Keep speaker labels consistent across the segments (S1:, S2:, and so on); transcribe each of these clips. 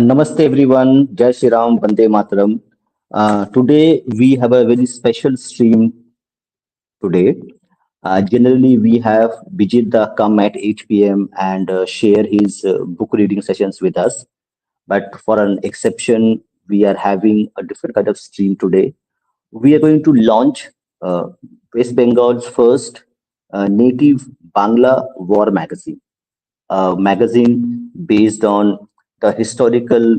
S1: Namaste everyone, Jai Shri Ram, Vande Mataram. Today we have a very special stream today. Generally we have Bijita come at 8 p.m. and share his book reading sessions with us. But for an exception, we are having a different kind of stream today. We are going to launch uh, West Bengal's first native Bangla war magazine, a magazine based on the historical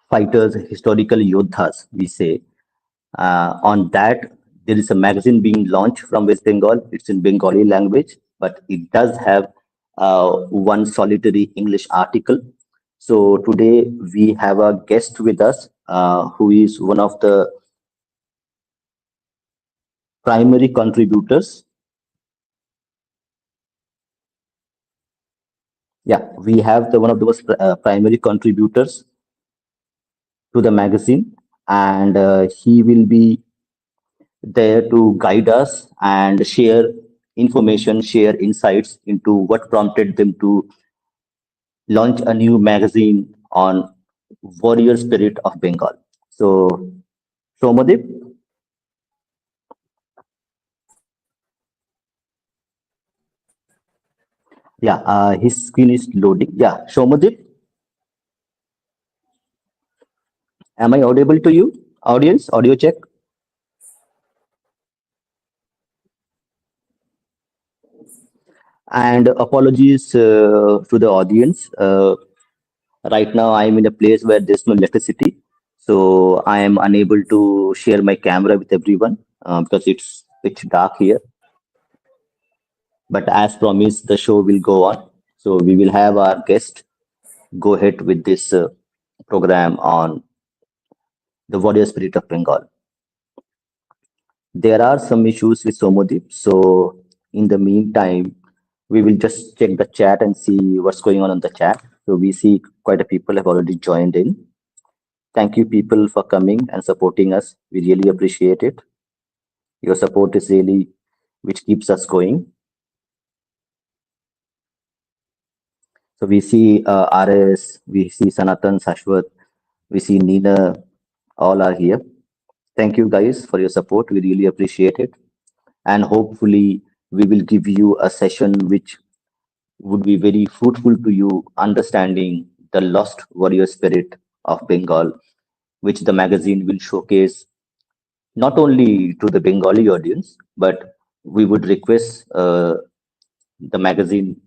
S1: fighters, historical yodhas, we say. On that, there is a magazine being launched from West Bengal. It's in Bengali language, but it does have one solitary English article. So today we have a guest with us who is one of the primary contributors. Yeah, we have the one of those primary contributors to the magazine, and he will be there to guide us and share information, share insights into what prompted them to launch a new magazine on warrior spirit of Bengal. So, Somadip, yeah, his screen is loading. Yeah, Somadip, am I audible to you? Audience, audio check. And apologies to the audience. Right now, I am in a place where there's no electricity, so I am unable to share my camera with everyone because it's pitch dark here. But as promised, the show will go on. So we will have our guest go ahead with this program on the warrior spirit of Bengal. There are some issues with Somodip, so in the meantime, we will just check the chat and see what's going on the chat. So we see quite a people have already joined in. Thank you, people, for coming and supporting us. We really appreciate it. Your support is really which keeps us going. So we see RS, we see Sanatan, Sashwat, we see Nina, all are here. Thank you guys for your support. We really appreciate it. And hopefully, we will give you a session which would be very fruitful to you, understanding the lost warrior spirit of Bengal, which the magazine will showcase not only to the Bengali audience, but we would request the magazine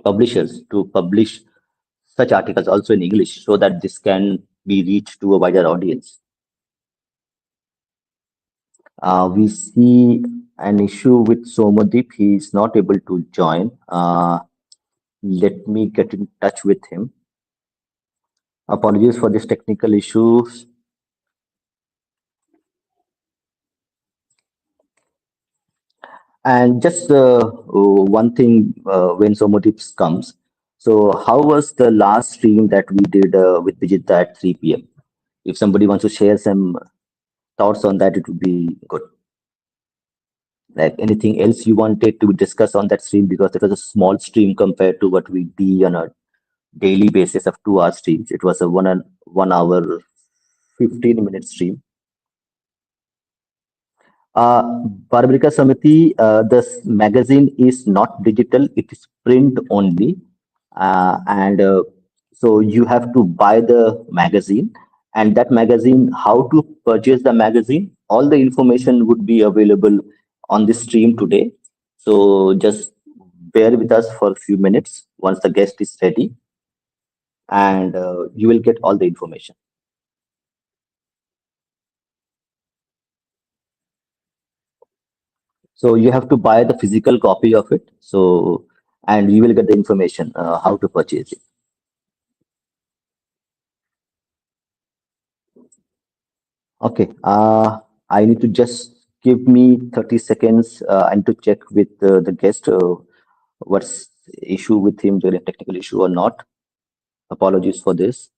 S1: publishers to publish such articles also in English so that this can be reached to a wider audience. We see an issue with Somadip. He is not able to join. Let me get in touch with him. Apologies for this technical issues. And just one thing when Somadip comes. So, how was the last stream that we did with Vijita at 3 p.m.? If somebody wants to share some thoughts on that, it would be good. Like anything else you wanted to discuss on that stream, because it was a small stream compared to what we do on a daily basis of 2 hour streams. It was a 1 hour 15-minute stream. uh Barbarica Samiti, this magazine is not digital, it is print only. And so you have to buy the magazine, and that magazine, how to purchase the magazine, all the information would be available on this stream today. So just bear with us for a few minutes once the guest is ready, and you will get all the information. So you have to buy the physical copy of it. So, and you will get the information how to purchase it. Okay. I need to just give me 30 seconds and to check with the guest what's issue with him, during technical issue or not. Apologies for this.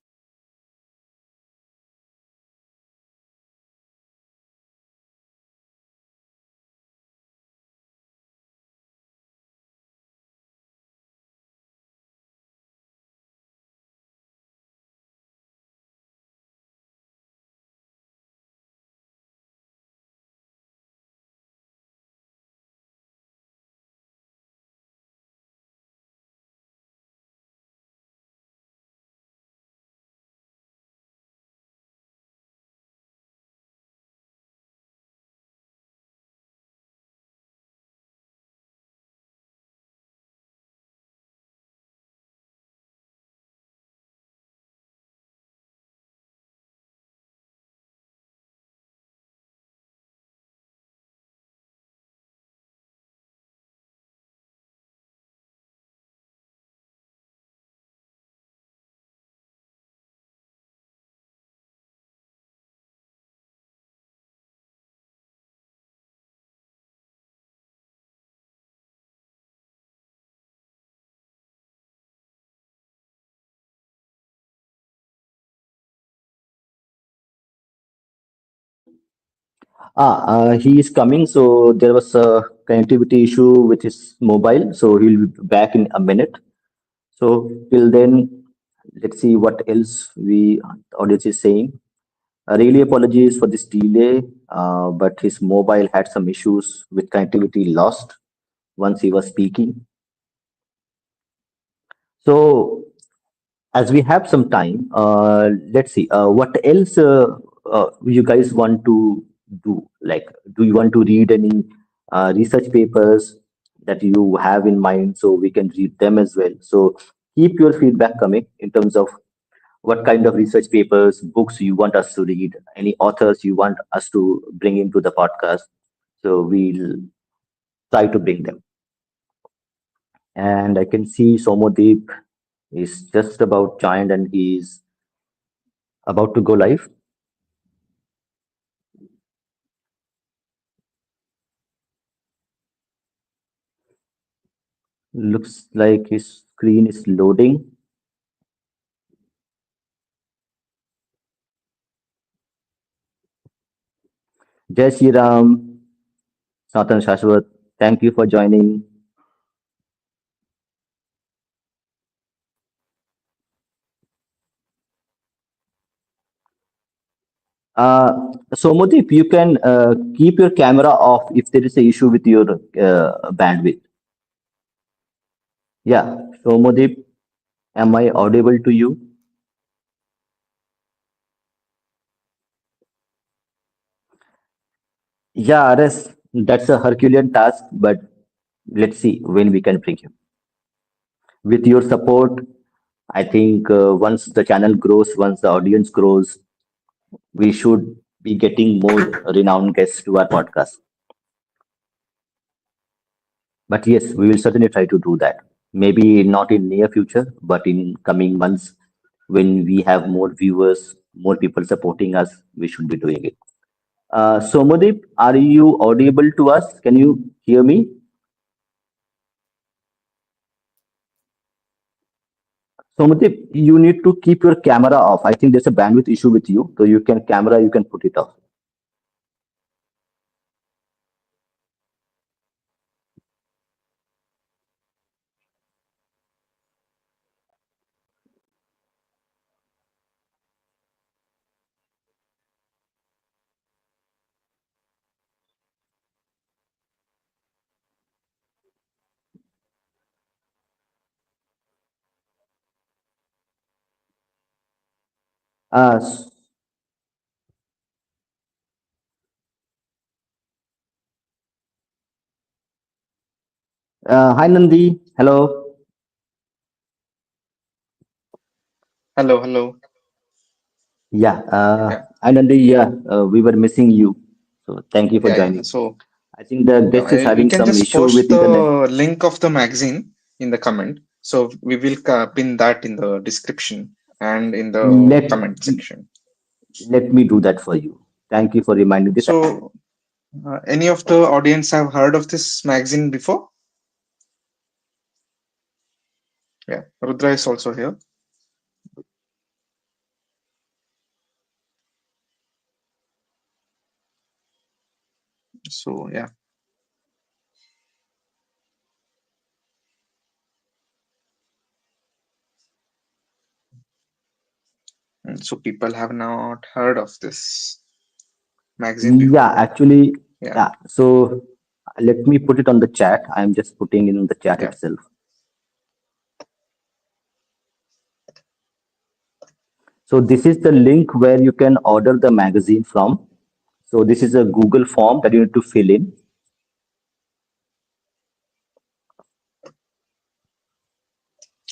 S1: He is coming. So there was a connectivity issue with his mobile. So he'll be back in a minute. So till then, let's see what else we audience is saying. Really apologies for this delay, but his mobile had some issues with connectivity lost once he was speaking. So as we have some time, let's see what else you guys want to do. Like, do you want to read any research papers that you have in mind so we can read them as well? So keep your feedback coming in terms of what kind of research papers, books you want us to read, any authors you want us to bring into the podcast. So we'll try to bring them. And I can see Somodeep is just about joined and he's about to go live. Looks like his screen is loading. Jai Shri Ram, Satan Shashwat, thank you for joining. Somodeep, you can keep your camera off if there is an issue with your bandwidth. Yeah, Somodeep, am I audible to you? Yeah, that's a Herculean task, but let's see when we can bring him. With your support, I think once the channel grows, once the audience grows, we should be getting more renowned guests to our podcast. But yes, we will certainly try to do that. Maybe not in near future, but in coming months when we have more viewers, more people supporting us, we should be doing it. Somadeep, are you audible to us? Can you hear me? Somadeep, you need to keep your camera off. I think there's a bandwidth issue with you, so you can camera, you can put it off. Uh, s- Hi Nandi, hello.
S2: Hello, hello.
S1: Yeah,
S2: Yeah,
S1: hi Nandi. Yeah, we were missing you, so thank you for
S2: yeah.
S1: joining.
S2: So,
S1: I think the
S2: yeah,
S1: guest is
S2: we
S1: having
S2: can
S1: some
S2: just
S1: issue
S2: post
S1: with internet.
S2: the link of the magazine in the comment. So we will pin that in the description and in the
S1: Let
S2: comment section.
S1: let me do that for you. Thank you for reminding this.
S2: So, any of the audience have heard of this magazine before? Yeah, Rudra is also here. So, yeah. And so people have not heard of this magazine
S1: Yeah,
S2: before.
S1: actually,
S2: Yeah,
S1: yeah. So let me put it on the chat. I'm just putting it in the chat
S2: yeah.
S1: itself. So this is the link where you can order the magazine from. So this is a Google form that you need to fill in.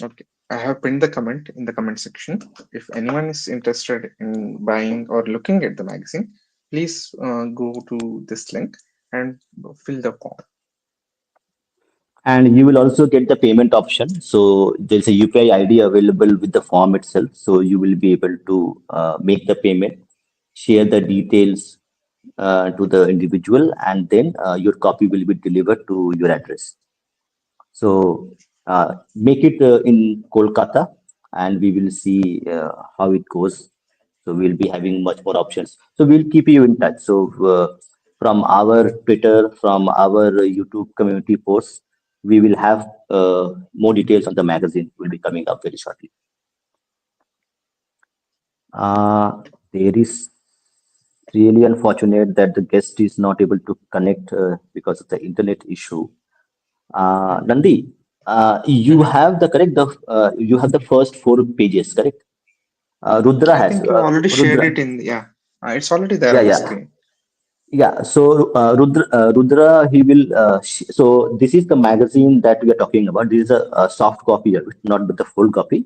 S2: Okay. I have pinned the comment in the comment section. If anyone is interested in buying or looking at the magazine, please go to this link and fill the form.
S1: And you will also get the payment option. So there's a UPI ID available with the form itself. So you will be able to make the payment, share the details to the individual, and then your copy will be delivered to your address. So make it in Kolkata, and we will see how it goes. So we'll be having much more options. So we'll keep you in touch. So from our Twitter, from our YouTube community posts, we will have more details on the magazine will be coming up very shortly. There is really unfortunate that the guest is not able to connect because of the internet issue. Nandi, you
S2: Mhm.
S1: have the correct you have the first four pages, correct? Rudra
S2: I
S1: has
S2: think you already shared
S1: Rudra.
S2: it in, yeah, it's already there
S1: Yeah,
S2: on the
S1: yeah.
S2: screen.
S1: Yeah, so Rudra, he will. So this is the magazine that we are talking about. This is a soft copy of it, not the full copy,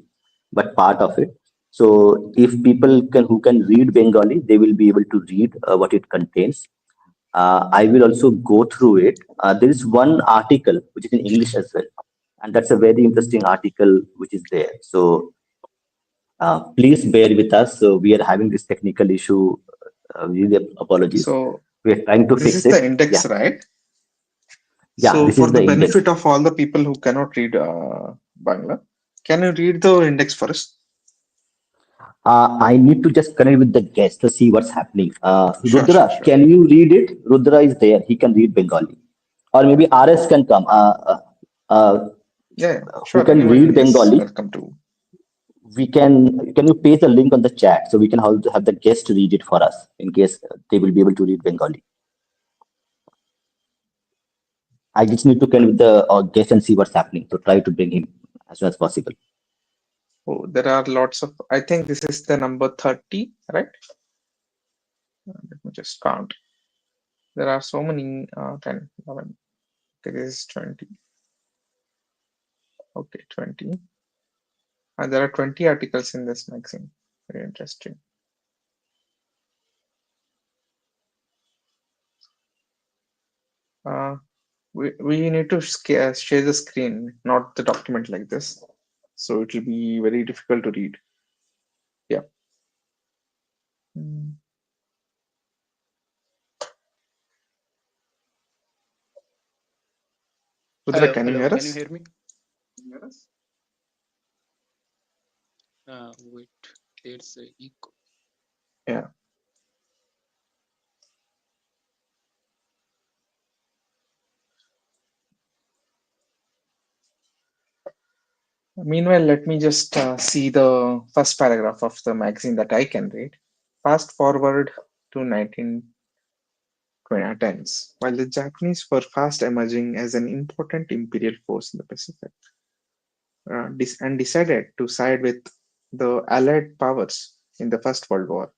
S1: but part of it. So if people can who can read Bengali, they will be able to read what it contains. I will also go through it. There is one article which is in English as well, and that's a very interesting article which is there. So please bear with us. So we are having this technical issue. Really apologies.
S2: So
S1: We are trying to
S2: this
S1: fix
S2: is the
S1: it. Yeah.
S2: index, right?
S1: Yeah,
S2: So
S1: this
S2: for
S1: is
S2: the
S1: the index.
S2: benefit of all the people who cannot read Bangla, can you read the index first?
S1: I need to just connect with the guest to see what's happening.
S2: Sure, sure,
S1: Rudra,
S2: sure.
S1: can you read it? Rudra is there. He can read Bengali. Or maybe RS can come.
S2: Yeah, yeah,
S1: Who
S2: sure.
S1: can
S2: Anyone
S1: read
S2: is
S1: Bengali?
S2: welcome to.
S1: We can you paste the link on the chat so we can have the guest read it for us in case they will be able to read Bengali. I just need to connect with the guest and see what's happening. So try to bring him as soon as possible.
S2: Oh, there are lots of. I think this is the number 30, right? Let me just count. There are so many 10, 11. Okay, this is 20. Okay, 20. And there are 20 articles in this magazine. Very interesting. Uh, we need to share the screen, not the document like this. So it will be very difficult to read. Yeah. Mm. Rudra,
S3: Hello,
S2: can you
S3: hello.
S2: hear
S3: Can you
S2: us?
S3: hear me? Wait, there's a echo.
S2: Yeah. Meanwhile, let me just see the first paragraph of the magazine that I can read. Fast forward to 1910s, while the Japanese were fast emerging as an important imperial force in the Pacific, and decided to side with the Allied powers in the First World War,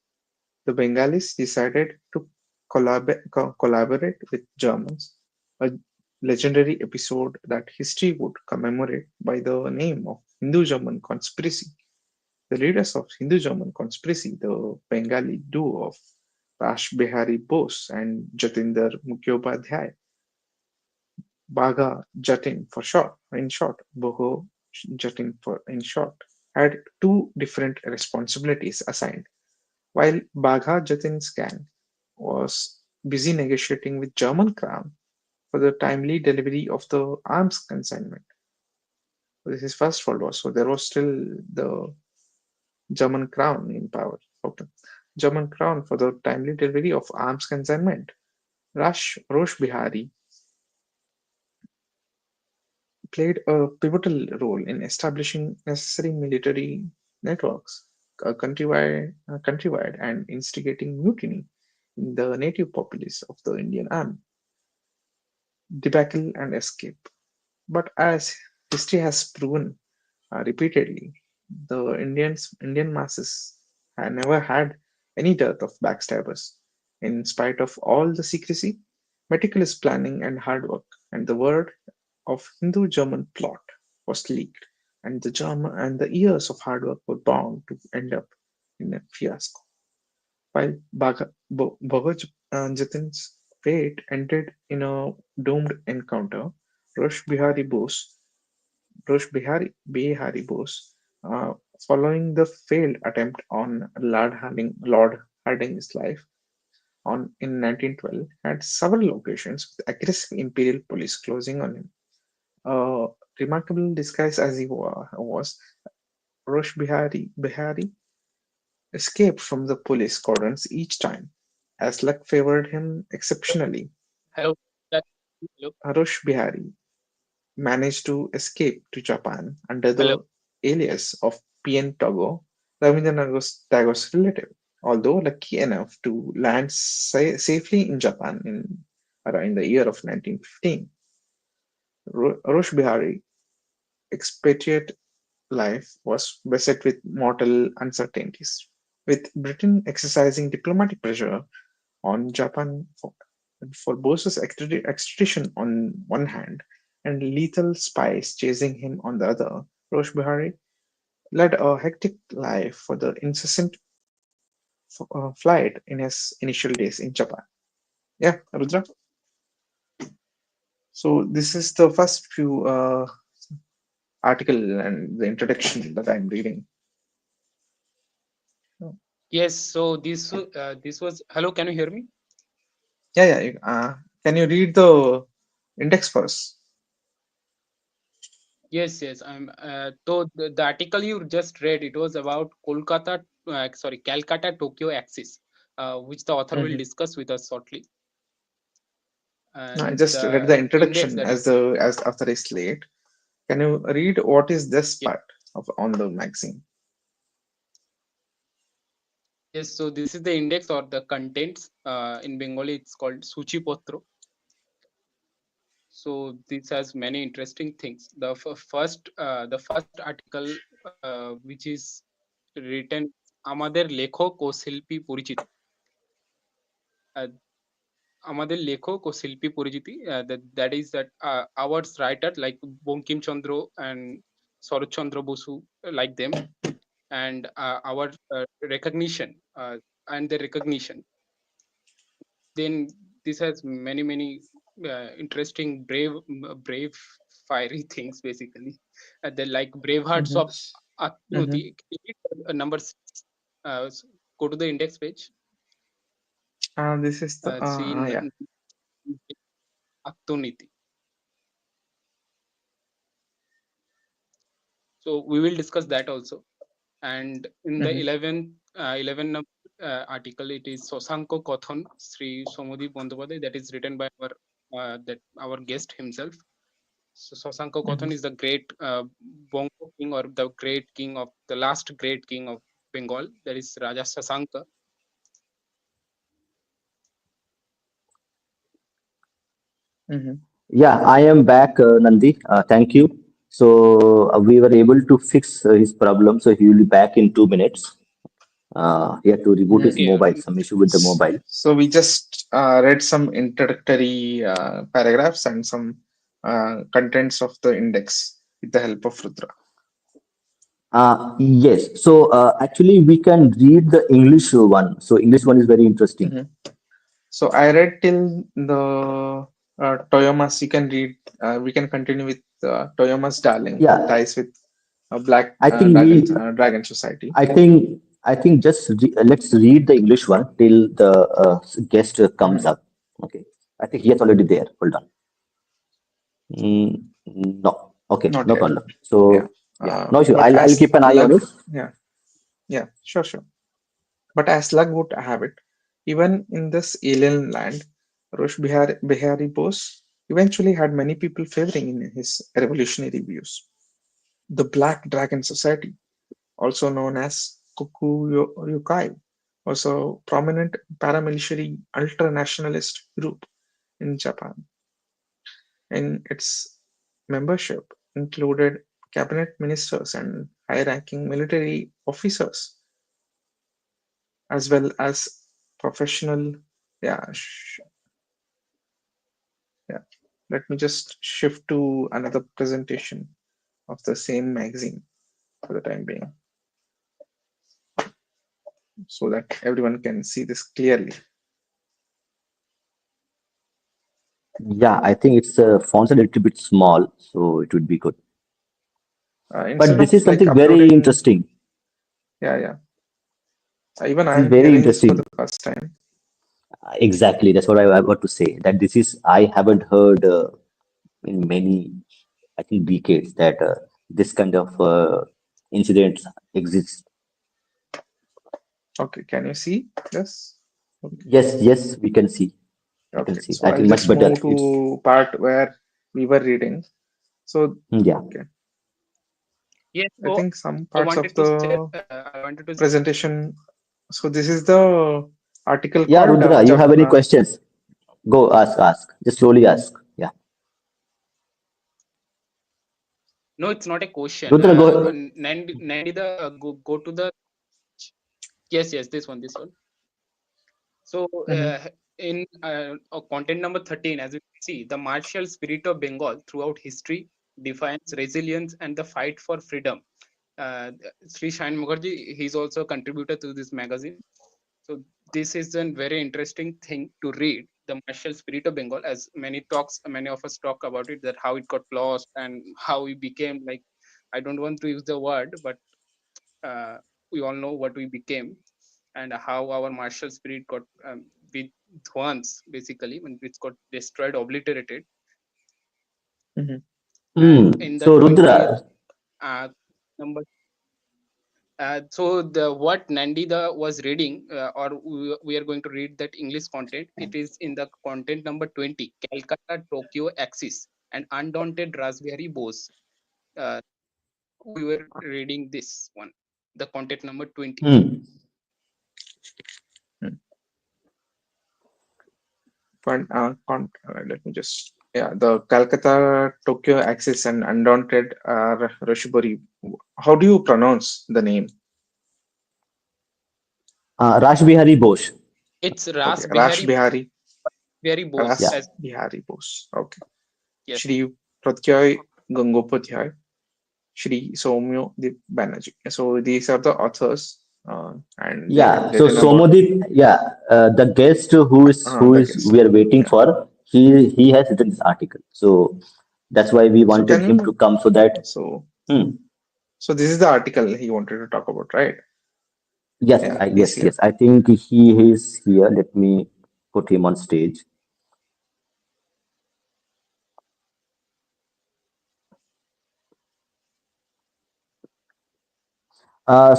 S2: the Bengalis decided to collaborate with Germans, a legendary episode that history would commemorate by the name of Hindu-German conspiracy. The leaders of Hindu-German conspiracy, the Bengali duo of Rash Behari Bose and Jatinder Mukhopadhyay, Bagha Jatin for short, in short, Boho Jatin for in short, had two different responsibilities assigned. While Bagha Jatin's gang was busy negotiating with German Crown for the timely delivery of the arms consignment. This is First World War, so there was still the German Crown in power. Okay. German Crown for the timely delivery of arms consignment. Rosh Bihari played a pivotal role in establishing necessary military networks countrywide and instigating mutiny in the native populace of the Indian army, debacle and escape. But as history has proven repeatedly, the Indian masses had never had any dearth of backstabbers. In spite of all the secrecy, meticulous planning, and hard work, and the word of Hindu-German plot was leaked, and the years of hard work were bound to end up in a fiasco. While Bhagat Jatin's fate ended in a doomed encounter, Rosh Bihari Bose Bihari Bose, following the failed attempt on Lord Hardinge's life in 1912, had several occasions with aggressive imperial police closing on him. A remarkable disguise as he was, Rosh Bihari escaped from the police cordons each time. as luck favored him exceptionally.
S3: Hello. That- Hello.
S2: Harush Bihari managed to escape to Japan under
S3: Hello.
S2: the alias of P.N. Togo, Rabindranath Tagore's relative. Although lucky enough to land safely in Japan in around the year of 1915, Harush Bihari expatriate life was beset with mortal uncertainties, with Britain exercising diplomatic pressure on Japan for Bose's extradition on one hand and lethal spies chasing him on the other. Rosh Bihari led a hectic life for the incessant flight in his initial days in Japan. Yeah, Rudra. So this is the first few article and the introduction that I'm reading.
S3: Yes. So this was. Hello. Can you hear me?
S2: Yeah, yeah. Can you read the index first?
S3: Yes. Yes. So the article you just read, it was about Calcutta Tokyo axis, which the author will
S2: Mhm.
S3: discuss with us shortly.
S2: I
S3: And
S2: just read the
S3: the index
S2: introduction
S3: that is,
S2: as after I slate. Can you read what is this
S3: yeah.
S2: part of on the magazine?
S3: Yes. So this is the index or the contents. In Bengali, it's called Suchi Potro. So this has many interesting things. The first article, which is written, আমাদের লেখক ও শিল্পী পরিচিতি, uh, আমাদের লেখক ও শিল্পী পরিচিতি, that is that our writer like Bankim Chandra and Sarath Chandra Bosu, like them, and our recognition, and the recognition. Then this has many interesting brave fiery things basically. They like brave hearts
S2: Mm-hmm.
S3: of
S2: Mm-hmm.
S3: Atnuti. Number 6. Go to the index page.
S2: This is the
S3: See
S2: yeah.
S3: Attuniti. So we will discuss that also. And in the
S2: Mm-hmm.
S3: 11 number article, it is Sosanko Kothon Sri Soumyadip Banerjee, that is written by our guest himself. So Sasanko
S2: Mm-hmm.
S3: Kothon is the great Bongo king, or the great king of the last great king of Bengal. That is Raja Sasanka.
S2: Mm-hmm.
S1: Yeah, I am back, Nandi. Thank you. So we were able to fix his problem. So he will be back in 2 minutes. He had to reboot
S2: Mm-hmm.
S1: his
S3: Yeah.
S1: mobile, some issue with the mobile.
S2: So we just read some introductory paragraphs and some contents of the index with the help of Rudra.
S1: Yes. So actually, we can read the English one. So English one is very interesting.
S2: Mm-hmm. So I read till the Toyomas. You can read. We can continue with Toyomas Darling
S1: Yeah,
S2: ties with Black
S1: I think
S2: Dragon Society.
S1: I think just let's read the English one till the guest comes
S2: Mm-hmm.
S1: up. Okay. I think he is already there. Hold on. No. Okay,
S2: Not
S1: no
S2: yet.
S1: problem.
S2: Yeah.
S1: So yeah, no issue.
S2: But
S1: I'll
S2: as
S1: keep an eye on
S2: luck,
S1: it.
S2: yeah, yeah, sure, sure. But as luck would have it, even in this alien land, Bihari Bose eventually had many people favoring in his revolutionary views. The Black Dragon Society, also known as Yokai, was a prominent paramilitary ultra-nationalist group in Japan. In its membership included cabinet ministers and high-ranking military officers, as well as professional. Yeah, yeah. Let me just shift to another presentation of the same magazine for the time being, so that everyone can see this clearly.
S1: Yeah, I think it's fonts a little bit small, so it would be good. But
S2: Instead
S1: this
S2: of
S1: is
S2: like
S1: something very
S2: uploading,
S1: interesting.
S2: yeah, yeah. Even
S1: This is
S2: I'm
S1: very
S2: hearing this for the
S1: interesting.
S2: first time.
S1: Exactly, that's what I got to say. That this is I haven't heard in many, I think, decades that this kind of incidents exist.
S2: Okay, can you see this?
S1: Yes, yes, we can see. We can
S2: Okay,
S1: see.
S2: so
S1: I
S2: I'll
S1: think much
S2: just
S1: better.
S2: move
S1: It's
S2: to part where we were reading. So,
S1: yeah.
S2: okay,
S3: Yes.
S2: I
S3: So
S2: think some
S3: I
S2: parts of
S3: wanted to say.
S2: the
S3: I wanted to.
S2: presentation. So this is the article
S1: Yeah,
S2: called
S1: Rudra, you have any questions? Go ask, ask. Just slowly ask. Yeah.
S3: No, it's not a question.
S1: Rudra, go.
S3: Nandi, the go to the. Yes, yes, this one, this one. So,
S2: Mhm,
S3: in content number 13, as you can see, the martial spirit of Bengal throughout history defines resilience and the fight for freedom. Sri Shayan Mukherjee, he's also a contributor to this magazine. So, this is a very interesting thing to read. The martial spirit of Bengal, as many of us talk about it, that how it got lost and how we became like, I don't want to use the word, but uh, we all know what we became and how our martial spirit got with once basically when it got destroyed, obliterated.
S2: mhm,
S3: And in the
S1: So
S3: 20th
S1: Rudra,
S3: number, so the what Nandida was reading, or we are going to read that English content. It is in the content number 20, Calcutta Tokyo Axis and Undaunted Raspberry Bose. Uh, we were reading this one, the content number 20.
S1: hmm,
S2: mhm. Let me just, yeah, the Calcutta Tokyo Axis and Undaunted Roshibori. How do you pronounce the name?
S1: Rash Bihari Bose.
S3: It's
S2: Okay,
S3: Ras
S2: Rash
S3: Bihari
S2: Bihari,
S3: Bose
S1: Yeah.
S2: Ras
S3: as
S2: Bihari Bose. Okay,
S3: yes.
S2: Shri Pratyay Gangopadhyay, Shri Soumyadip Banerjee. So these are the authors, and they have
S1: Yeah. So
S2: written about
S1: Somodip, yeah, the guest who
S2: the
S1: is
S2: guest.
S1: we are waiting
S2: Yeah.
S1: for, he has written this article. So that's why we
S2: So
S1: wanted
S2: can
S1: him to
S2: you?
S1: come so that.
S2: So
S1: Hmm,
S2: so this is the article he wanted to talk about, right?
S1: yes,
S2: Yeah, he's
S1: yes,
S2: here.
S1: yes. I think he is here. Let me put him on stage.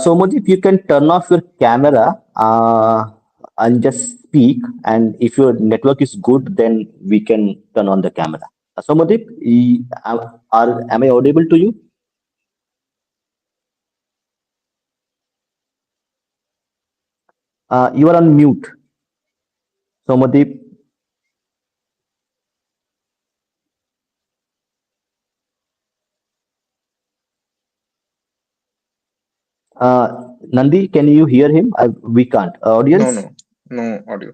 S1: So Modi, if you can turn off your camera and just speak, and if your network is good, then we can turn on the camera. So Modi, am I audible to you? You are on mute. So Modi, Nandi, can you hear him? We can't.
S2: No,
S1: Audience?
S2: no, no audio.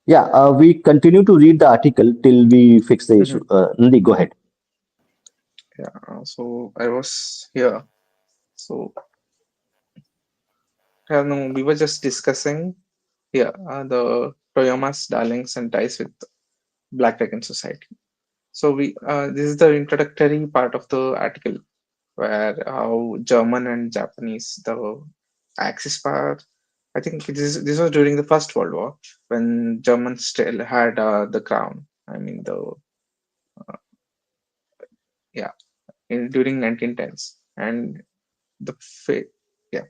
S1: Yeah, we continue to read the article till we fix the issue.
S2: Mhm.
S1: Nandi, go ahead.
S2: Yeah. So I was here. So yeah, no, we were just discussing here the Toyoma's darlings and ties with Black Dragon Society. So we this is the introductory part of the article where how German and Japanese the Axis power. I think this was during the First World War when Germans still had the crown. I mean the yeah during 1910s and the yeah.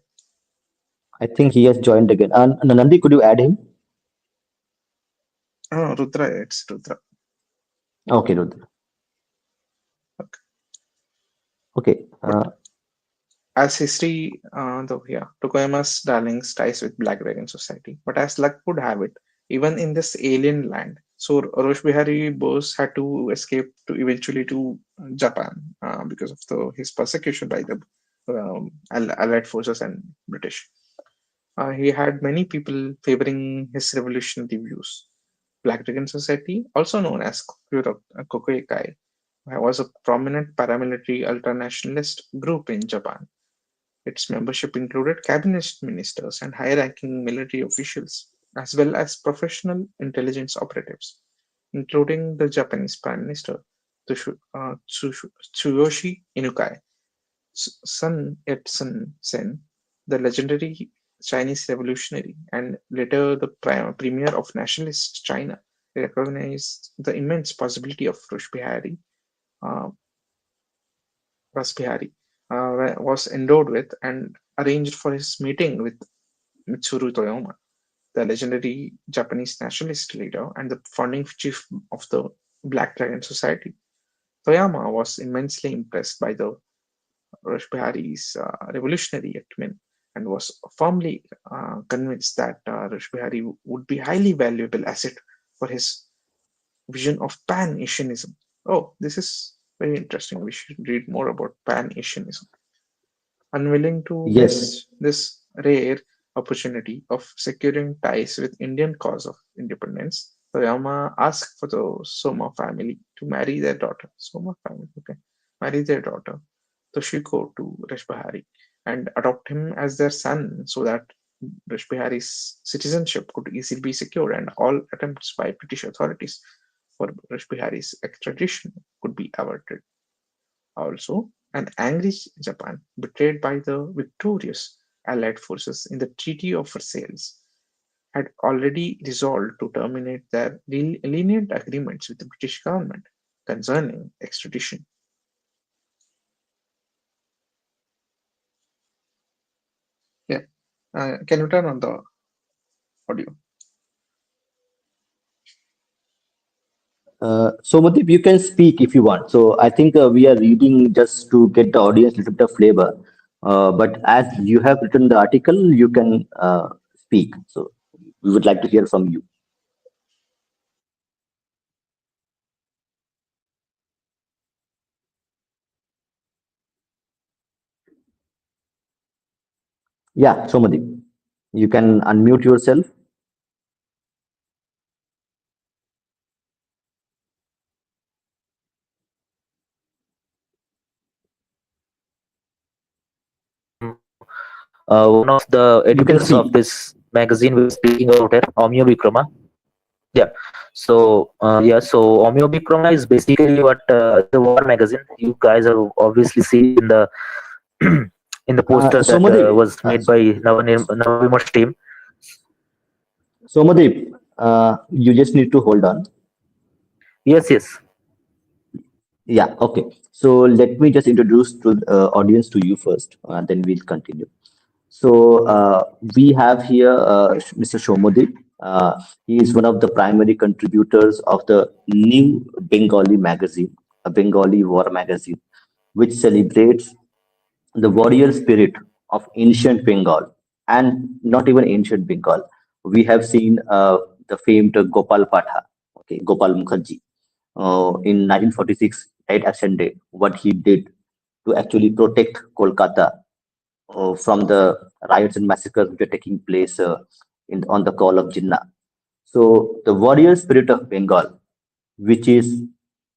S1: I think he has joined again. Nandi, could you add him?
S2: Oh, Rudra, it's Rudra.
S1: Okay, Rudra.
S2: Okay.
S1: Okay.
S2: But as history, though, yeah, Tokoyama's darlings ties with Black Dragon Society. But as luck would have it, even in this alien land, so Rosh Bihari Bose had to escape to eventually to Japan because of his persecution by the Allied forces and British. He had many people favoring his revolutionary views. Black Dragon Society, also known as Kokueikai, was a prominent paramilitary ultranationalist group in Japan. Its membership included cabinet ministers and high-ranking military officials, as well as professional intelligence operatives, including the Japanese Prime Minister Tsuyoshi Inukai, Sun Yat-sen, the legendary Chinese revolutionary, and later the premier of nationalist China, recognized the immense possibility of Rush Bihari uh, Rasbihari, was endowed with and arranged for his meeting with Mitsuru Toyama, the legendary Japanese nationalist leader and the founding chief of the Black Dragon Society. Toyama was immensely impressed by the Rashbihari's revolutionary acumen and was firmly convinced that Rashbihari would be highly valuable asset for his vision of Pan-Asianism. Oh, this is very interesting. We should read more about Pan-Asianism. Unwilling to
S1: Yes,
S2: miss this rare opportunity of securing ties with Indian cause of independence, Toyama asked for the Soma family to marry their daughter. Soma family, okay, marry their daughter Toshiko to Rashbihari and adopt him as their son so that Rashbihari's citizenship could easily be secured and all attempts by British authorities for Rashbihari's extradition could be averted. Also, an angry Japan, betrayed by the victorious Allied forces in the Treaty of Versailles, had already resolved to terminate their lenient agreements with the British government concerning extradition. Yeah, can you turn on the audio?
S1: Somadip, you can speak if you want. So I think we are reading just to get the audience a little bit of flavor. But as you have written the article, you can speak. So we would like to hear from you. Yeah, Somadip, you can unmute yourself.
S4: One of the
S1: You can
S4: editors of
S1: speak.
S4: this magazine we are speaking about here, AmiyaBikrama. Yeah. So AmiyaBikrama is basically what is a war magazine. You guys have obviously seen it in the in the poster that
S1: Somadip,
S4: was made by Navavimar's team.
S1: Somadip, you just need to hold on.
S4: Yes, yes.
S1: Yeah, okay. So let me just introduce to the audience to you first, then we'll continue. So we have here Mr. Shomodip. He is one of the primary contributors of the new Bengali magazine, a Bengali war magazine, which celebrates the warrior spirit of ancient Bengal and not even ancient Bengal. We have seen the famed Gopal Patha, okay, Gopal Mukherjee, in 1946, right, ascended what he did to actually protect Kolkata from the riots and massacres which are taking place on the call of Jinnah. So the warrior spirit of Bengal, which is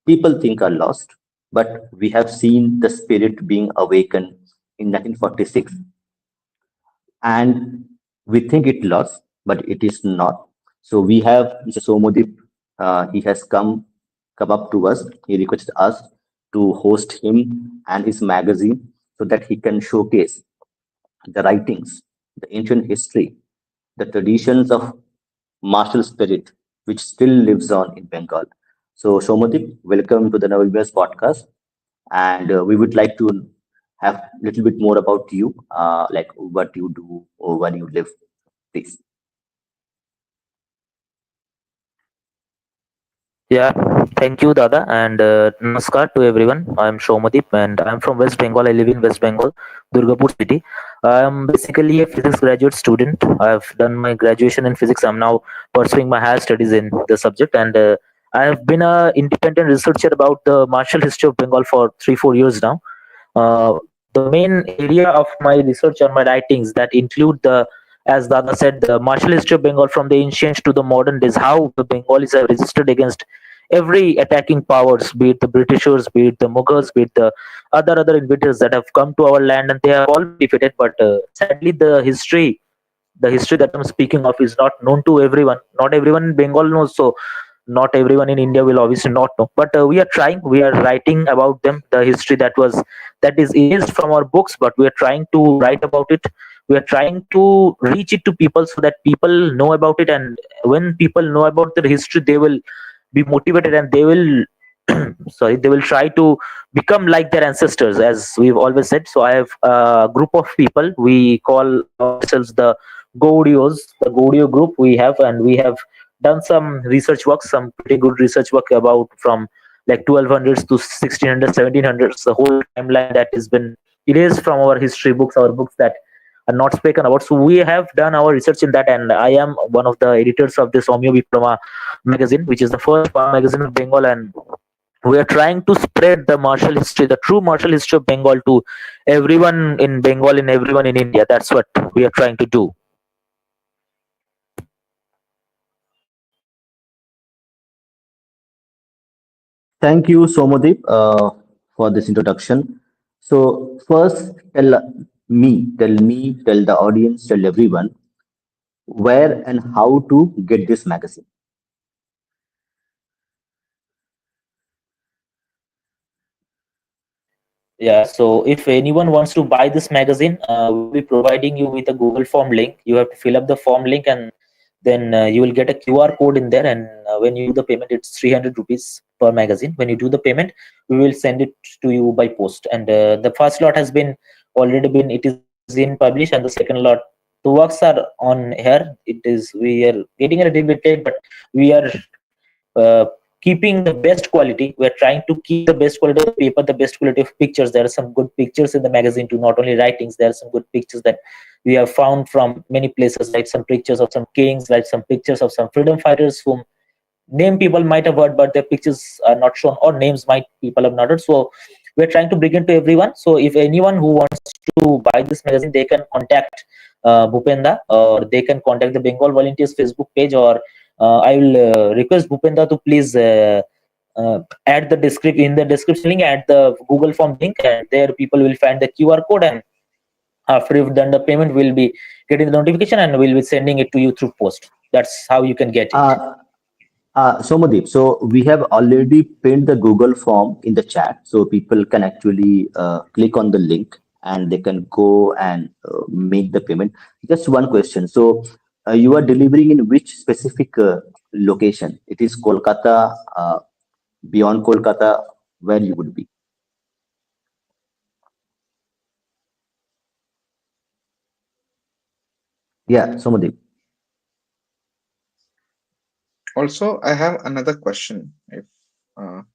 S1: people think are lost, but we have seen the spirit being awakened in 1946, and we think it lost, but it is not. So we have Mr. Somodip. He has come up to us. He requested us to host him and his magazine so that he can showcase the writings, the ancient history, the traditions of martial spirit, which still lives on in Bengal. So, Shomadip, welcome to the Navigas podcast. And we would like to have a little bit more about you, like what you do or where you live, please.
S4: Yeah, thank you, Dada, and namaskar to everyone. I'm Shomadip, and I'm from West Bengal. I live in West Bengal, Durgapur city. I'm basically a physics graduate student. I've done my graduation in physics. I'm now pursuing my higher studies in the subject, and I have been a independent researcher about the martial history of Bengal for 3-4 years now. The main area of my research or my writings that include the, as Dada said, the martial history of Bengal from the ancient to the modern days, how the Bengalis have resisted against every attacking powers, be it the Britishers, be it the Mughals, be it the other invaders that have come to our land, and they have all been defeated. But sadly, the history that I'm speaking of is not known to everyone. Not everyone in Bengal knows, so not everyone in India will obviously not know. But we are trying. We are writing about them. The history that is erased from our books, but we are trying to write about it. We are trying to reach it to people so that people know about it. And when people know about the history, they will be motivated and they will sorry, they will try to become like their ancestors, as we've always said. So I have a group of people, we call ourselves the Gaudios, the Gaudio group we have, and we have done some research work, some pretty good research work about from like 1200s to 1600s, 1700s, the whole timeline that has been erased from our history books, our books that are not spoken about. So we have done our research in that, and I am one of the editors of this AmiyaBikrama magazine, which is the first farm magazine of Bengal, and we are trying to spread the martial history, the true martial history of Bengal, to everyone in Bengal and everyone in India. That's what we are trying to do.
S1: Thank you, Somadip, for this introduction. So first, tell the audience, tell everyone where and how to get this magazine.
S4: Yeah, so if anyone wants to buy this magazine, we'll be providing you with a Google form link. You have to fill up the form link, and then you will get a QR code in there. And when you do the payment, it's 300 rupees per magazine. When you do the payment, we will send it to you by post. And the first lot has been already been, it is in published, and the second lot, the works are on here. It is, we are getting a little bit late, but we are uh, keeping the best quality. We're trying to keep the best quality of the paper, the best quality of pictures. There are some good pictures in the magazine too, not only writings. There are some good pictures that we have found from many places, like some pictures of some kings, like some pictures of some freedom fighters whom name people might have heard, but their pictures are not shown, or names might people have not heard. So we're trying to bring it to everyone. So if anyone who wants to buy this magazine, they can contact Bhupenda, or they can contact the Bengal Volunteers Facebook page, or I will request Bhupenda to please add the description, in the description link, add the Google form link, and there people will find the QR code, and after you've done the payment, we'll be getting the notification and we'll be sending it to you through post. That's how you can get it.
S1: Uh, Somadip, so we have already pinned the Google form in the chat, so people can actually click on the link and they can go and make the payment. Just one question. So you are delivering in which specific location? It is Kolkata, beyond Kolkata, where you would be? Yeah, Somadip.
S2: Also, I have another question. If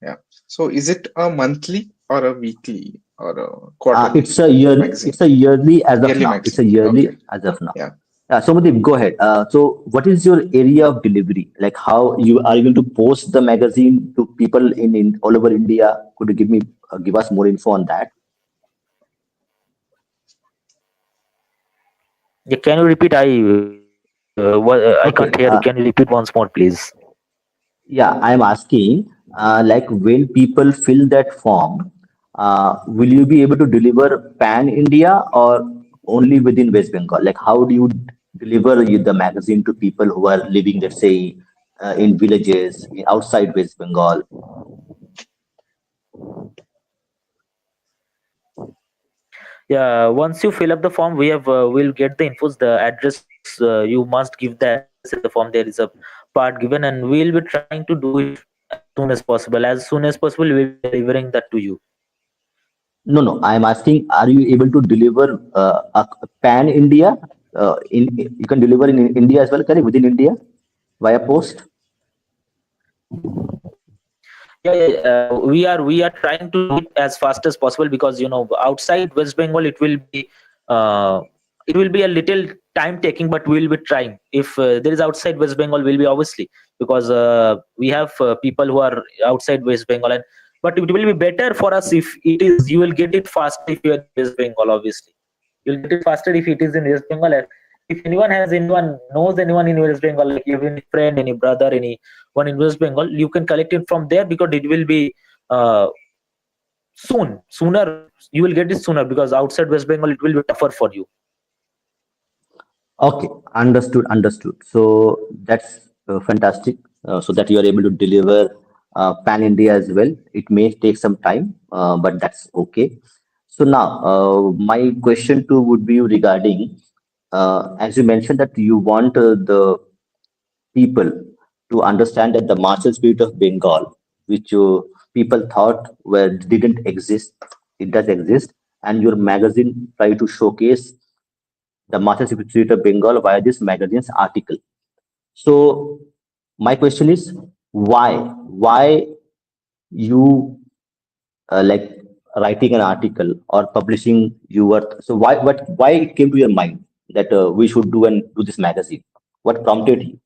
S2: yeah, so is it a monthly or a weekly or a quarterly
S1: It's a yearly.
S2: magazine?
S1: It's a yearly as of
S2: Yearly
S1: now. It's
S2: magazine.
S1: a yearly
S2: Okay.
S1: as of now.
S2: Yeah.
S1: Somadip, go ahead. So, what is your area of delivery? Like, how you are you going to post the magazine to people in all over India? Could you give us more info on that?
S4: Yeah, can you repeat? I
S1: Okay.
S4: can't hear you. Can you repeat once more, please?
S1: Yeah, I'm asking, like, when people fill that form, will you be able to deliver pan India or only within West Bengal? Like, how do you deliver the magazine to people who are living, let's say, in villages outside West Bengal?
S4: Yeah, once you fill up the form, we'll get the infos, the address. You must give the address in the form. There is a part given, and we'll be trying to do it as soon as possible. As soon as possible, we'll be delivering that to you.
S1: No, no. I'm asking, are you able to deliver a pan India? You can deliver in India as well, correct? Within India via post?
S4: Yeah, yeah, we are trying to do it as fast as possible, because outside West Bengal uh, it will be a little time taking, but we'll be trying. If there is outside West Bengal, will be obviously, because we have people who are outside West Bengal, and but it will be better for us if it is, you will get it faster if you are in West Bengal. Obviously, you'll get it faster if it is in West Bengal. And if anyone knows anyone in West Bengal, like even any friend, any brother, anyone in West Bengal, you can collect it from there, because it will be uh, sooner. You will get it sooner, because outside West Bengal it will be tougher for you.
S1: Okay, understood, understood. So that's fantastic. So that you are able to deliver pan India as well. It may take some time, but that's okay. So now, my question too would be regarding, as you mentioned that you want the people to understand that the martial spirit of Bengal, which people thought were didn't exist. It does exist, and your magazine try to showcase the Master Secretary of Bengal via this magazine's article. So my question is, why? Why you like writing an article or publishing your? So why it came to your mind that we should do this magazine? What prompted you?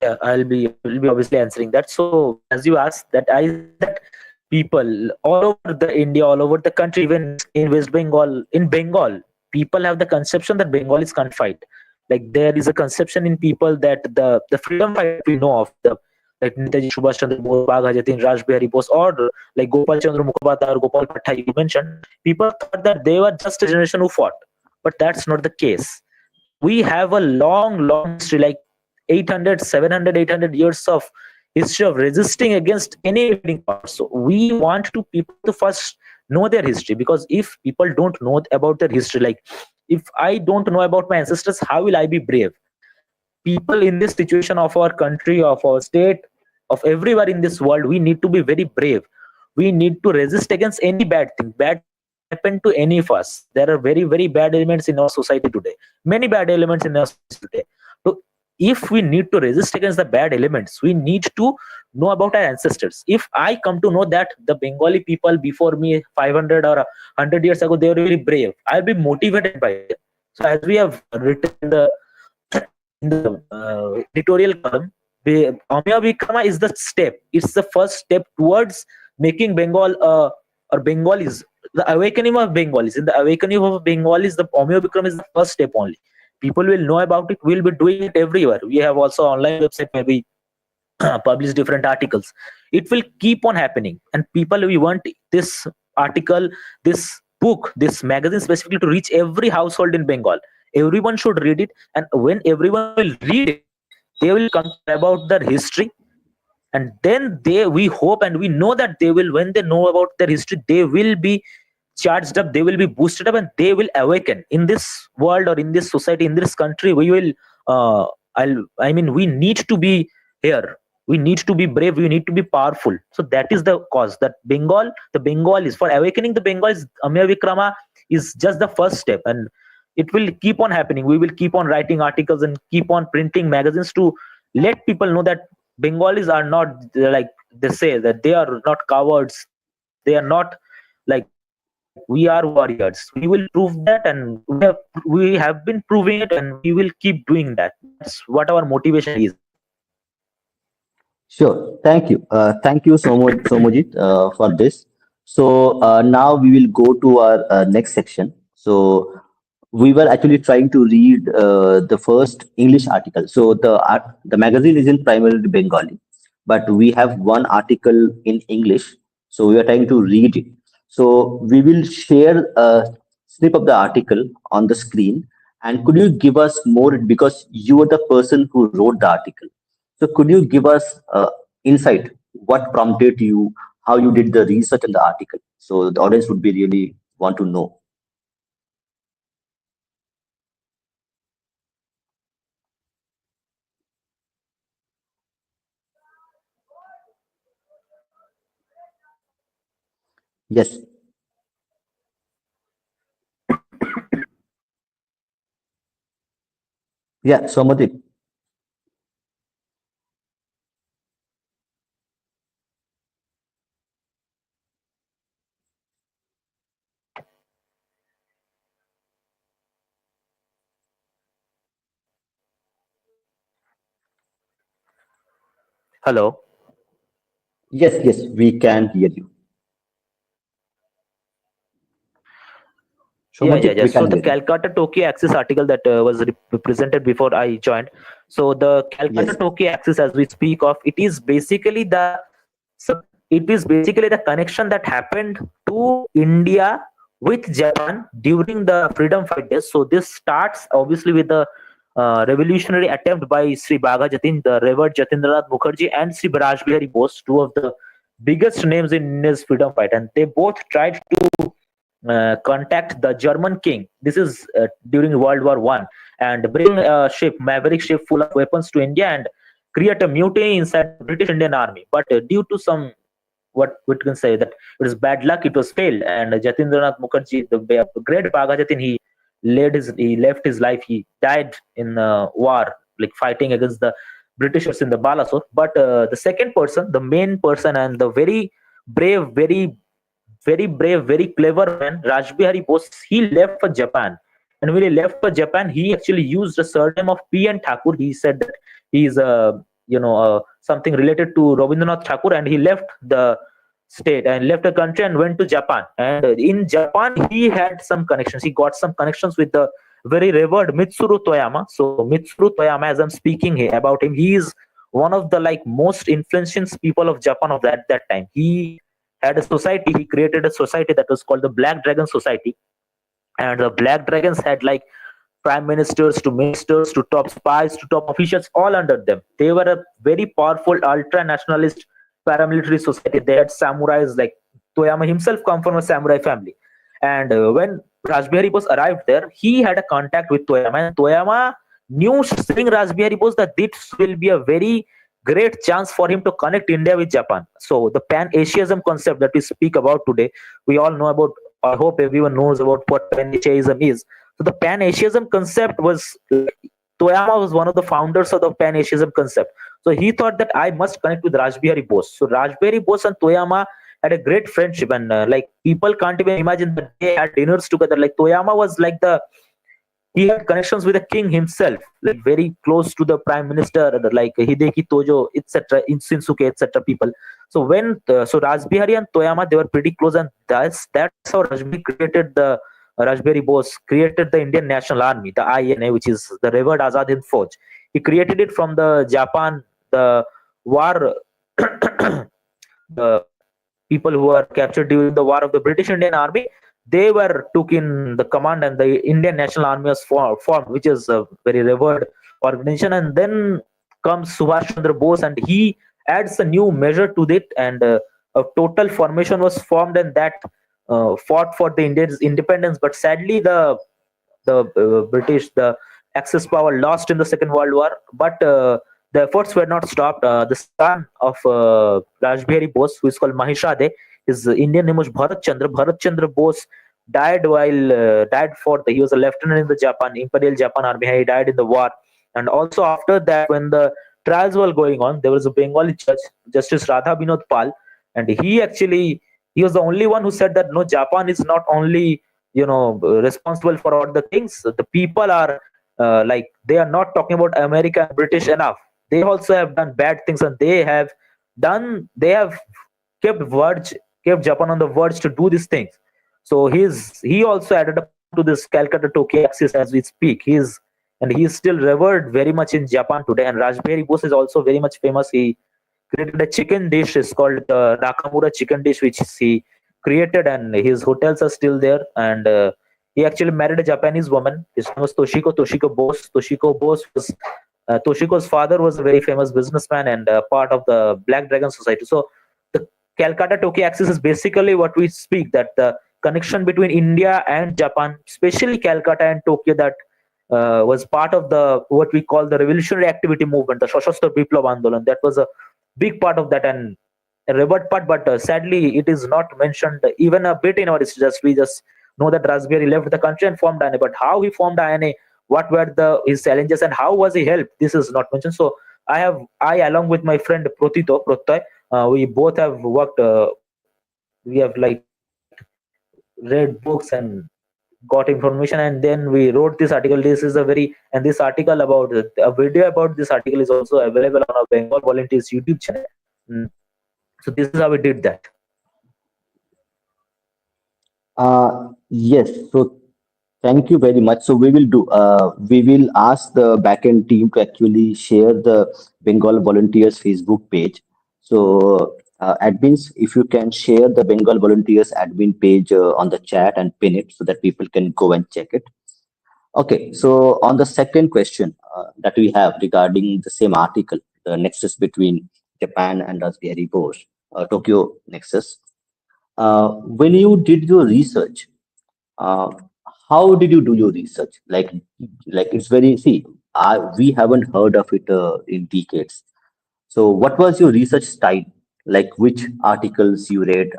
S4: Yeah, I will be obviously answering that. So as you asked, that I said that people all over the India, all over the country, even in West Bengal, in Bengal, people have the conception that Bengal is confined. Like there is a conception in people that the freedom fight that we know of, the like Netaji Subhash Chandra Bose, Bagha Jatin, Raj Bihari Bose, or like Gopal Chandra Mukhopadhyay or Gopal Patthai you mentioned, people thought that they were just a generation who fought, but that's not the case. We have a long history, like 800, 700, 800 years of history of resisting against any invading power. So we want to people to first know their history, because if people don't know about their history, like if I don't know about my ancestors, how will I be brave? People in this situation of our country, of our state, of everywhere in this world, we need to be very brave. We need to resist against any bad thing can happen to any of us. There are very bad elements in our society today, many bad elements in our society today. So if we need to resist against the bad elements, we need to know about our ancestors. If I come to know that the Bengali people before me 500 or 100 years ago, they were really brave, I'll be motivated by them. So as we have written in the editorial column, AmiyaBikrama is the step. It's the first step towards making Bengal or Bengalis, the awakening of Bengalis. In the awakening of Bengalis, the AmiyaBikrama is the first step only. People will know about it. We'll be doing it everywhere. We have also online website where we publish different articles. It will keep on happening, and people, we want this article, this book, this magazine specifically to reach every household in Bengal. Everyone should read it, and when everyone will read it, they will come to know about their history, and then they, we hope and we know that they will, when they know about their history, they will be charged up, they will be boosted up, and they will awaken in this world or in this society, in this country. We will I mean we need to be here, we need to be brave, we need to be powerful. So that is the cause that the Bengal is for awakening. The Bengal is AmiyaBikrama is just the first step, and it will keep on happening. We will keep on writing articles and keep on printing magazines to let people know that Bengalis are not like they say, that they are not cowards, they are not like, we are warriors. We will prove that, and we have been proving it, and we will keep doing that. That's what our motivation is.
S1: Sure. Thank you. Thank you so much, Somojit, for this. So now we will go to our next section. So we were actually trying to read the first English article. So the magazine is in primarily Bengali, but we have one article in English. So we are trying to read it. So we will share a snip of the article on the screen. And could you give us more, because you are the person who wrote the article. So could you give us insight? What prompted you? How you did the research in the article? So the audience would be really want to know. Yes. Yeah. Somadip.
S4: Hello.
S1: Yes. Yes. We can hear you.
S4: Yeah.
S1: Somadip, we
S4: So
S1: can
S4: the
S1: hear you.
S4: Calcutta Tokyo Axis article that was presented before I joined. So the Calcutta
S1: Yes.
S4: Tokyo Axis, as we speak of, it is basically it is basically the connection that happened to India with Japan during the freedom fight days. So this starts obviously with the revolutionary attempt by Sri Bagha Jatin, the Revered Jatindranath Mukherjee, and Sri Raj Bihari Bose, two of the biggest names in India's freedom fight, and they both tried to contact the German king. This is during World War One, and bring a ship, Maverick ship full of weapons to India and create a mutiny inside the British Indian Army. But due to some, what we can say, that it was bad luck, it was failed, and Jatindranath Mukherjee, the great Bhaga Jatin, he left his life. He died in war, like fighting against the Britishers in the Balasore. But the second person, the main person, and the very brave, very brave, very clever man, Rajbihari Bose, he left for Japan. And when he left for Japan, he actually used the surname of P.N. Thakur. He said that he is something related to Rabindranath Thakur, and he left the state and left the country and went to Japan. And in Japan, he had some connections. He got some connections with the very revered Mitsuru Toyama. So Mitsuru Toyama, as I'm speaking here about him, he is one of the like most influential people of Japan of that time. He had a society. He created a society that was called the Black Dragon Society, and the Black Dragons had like prime ministers to ministers to top spies to top officials all under them. They were a very powerful ultra nationalist paramilitary society. They had samurais, like Toyama himself come from a samurai family. And when Rajbihari Bose arrived there, he had a contact with Toyama, and Toyama knew, seeing Rajbihari Bose, that this will be a very great chance for him to connect India with Japan. So the Pan-Asianism concept that we speak about today, we all know about. I hope everyone knows about what Pan-Asianism is. So the Pan-Asianism concept was, Toyama was one of the founders of the Pan-Asianism concept. So he thought that I must connect with Rajbihari Bose. So Rajbihari Bose and Toyama had a great friendship, and like people can't even imagine that they had dinners together. Like Toyama was like he had connections with the king himself, like very close to the prime minister, like Hideki Tojo, etc., in Shinsuke, etc. people. So when Rajbihari and Toyama, they were pretty close, and that's how Rajbihari Bose created the Indian National Army, the INA, which is the revered Azad Hind Fauj. He created it from the Japan, the war, the people who were captured during the war of the British Indian Army. They were took in the command, and the Indian National Army was formed, which is a very revered organization. And then comes Subhash Chandra Bose, and he adds a new measure to it, and a total formation was formed, and that fought for the Indians' independence. But sadly, the British, the Axis power, lost in the Second World War. But the efforts were not stopped. The son of Rajbihari Bose, who is called Mahishade, his Indian name was Bharat Chandra. Bharat Chandra Bose died he was a lieutenant in the Imperial Japan Army. He died in the war. And also after that, when the trials were going on, there was a Bengali judge, Justice Radha Binod Pal, and he was the only one who said that no, Japan is not only responsible for all the things. The people are like, they are not talking about America and British enough. They also have done bad things, and they have kept Japan on the verge to do these things. So he also added a point to this Calcutta Tokyo axis as we speak. He is still revered very much in Japan today. And Rajbihari Bose is also very much famous. He created a chicken dish. It's called the Nakamura chicken dish, which he created, and his hotels are still there. And he actually married a Japanese woman. His name was Toshiko Bose. Toshiko's father was a very famous businessman and part of the Black Dragon Society. So the Calcutta Tokyo axis is basically what we speak, that the connection between India and Japan, especially Calcutta and Tokyo, that was part of the what we call the revolutionary activity movement, the Sashastra Biplab Andolan. That was a big part of that, and a revert part, but sadly it is not mentioned even a bit in our history. We just know that Raspberry left the country and formed INA, but how he formed INA, what were his challenges, and how was he helped, this is not mentioned. So I along with my friend Protoy, we both have worked, we have like read books and got information, and then we wrote this article. This article about a video about this article is also available on our Bengal Volunteers YouTube channel. So this is how we did that.
S1: Yes. So thank you very much. So we will ask the backend team to actually share the Bengal Volunteers Facebook page. So admins, if you can share the Bengal Volunteers admin page on the chat and pin it so that people can go and check it. Okay, so on the second question that we have regarding the same article, the nexus between Japan and Raspberry Bose, Tokyo nexus. When you did your research, uh, how did you do your research? Like it's very, see, we haven't heard of it in decades. So what was your research style? Like which articles you read,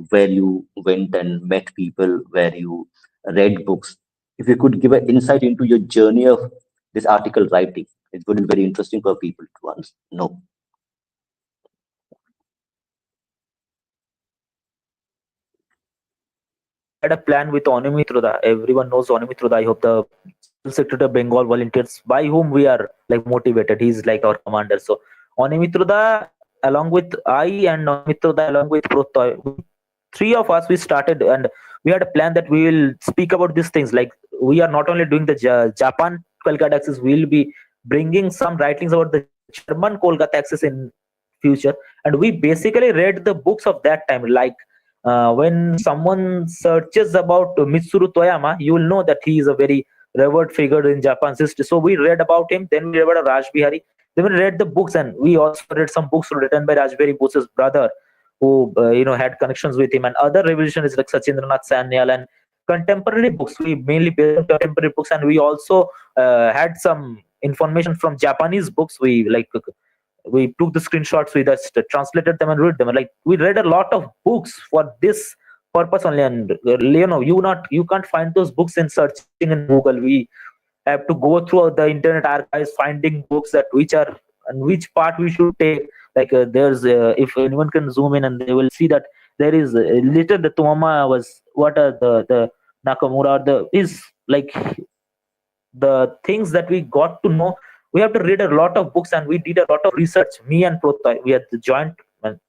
S1: where you went and met people, where you read books? If you could give an insight into your journey of this article writing, it would be very interesting for people to know.
S4: We had a plan with Onimitroda. Everyone knows Onimitroda. I hope the Civil Secretary of Bengal volunteers by whom we are like motivated. He's like our commander. So Onimitroda along with I and Onimitroda along with Protoy, we three of us we started and we had a plan that we will speak about these things. Like we are not only doing the Japan Kolkata axis, we'll be bringing some writings about the German Kolkata axis in future. And we basically read the books of that time. Like when someone searches about Mitsuru Toyama, you will know that he is a very revered figure in Japan's history. So we read about him, then we read about Raj Bihari, then we read the books, and we also read some books written by Rajbihari Bose's brother, who had connections with him, and other revolutionaries like Sachindranath Sanyal, and contemporary books. We mainly based on contemporary books, and we also had some information from Japanese books. We took the screenshots, we just translated them and read them. Like we read a lot of books for this purpose only, and you can't find those books in searching in Google. We have to go through the internet archives finding books that which are and which part we should take. Like there's if anyone can zoom in and they will see that there is little the Toma was what are the Nakamura or the is like the things that we got to know. We have to read a lot of books, and we did a lot of research. Me and Protoy, we had the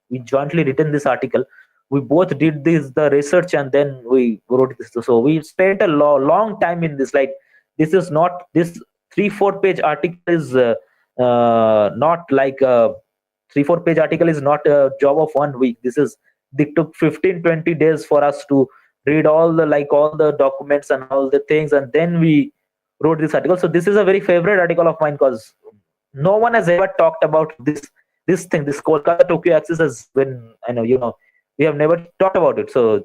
S4: we jointly written this article. We both did the research, and then we wrote this. So we spent a long time in this. Like this is not this 3-4 page article is not like a 3-4 page article is not a job of 1 week. This is it took 15-20 days for us to read all the documents and all the things, and then we wrote this article. So this is a very favorite article of mine because no one has ever talked about this thing, this Kolkata Tokyo axis has been, I know, we have never talked about it. So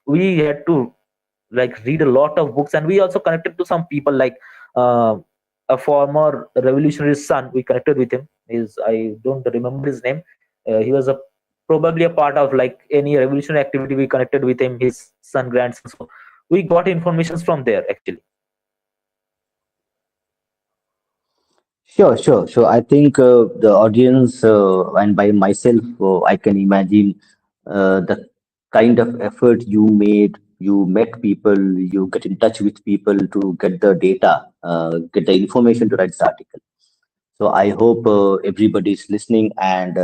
S4: we had to like read a lot of books, and we also connected to some people like uh, a former revolutionary's son. We connected with him. Is I don't remember his name. He was a probably a part of like any revolutionary activity. We connected with him, his son, grandson. So we got informations from there actually.
S1: Sure. I think the audience and by myself, I can imagine the kind of effort you made. You met people, you get in touch with people to get the data, get the information to write this article. So I hope everybody is listening and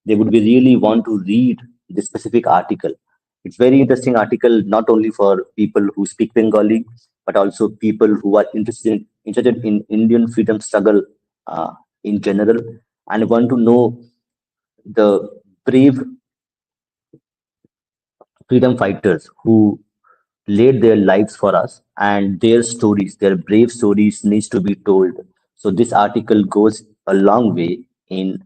S1: they would be really want to read this specific article. It's very interesting article, not only for people who speak Bengali, but also people who are interested in Indian freedom struggle uh, in general and want to know the brave freedom fighters who laid their lives for us and their stories, their brave stories needs to be told. So this article goes a long way in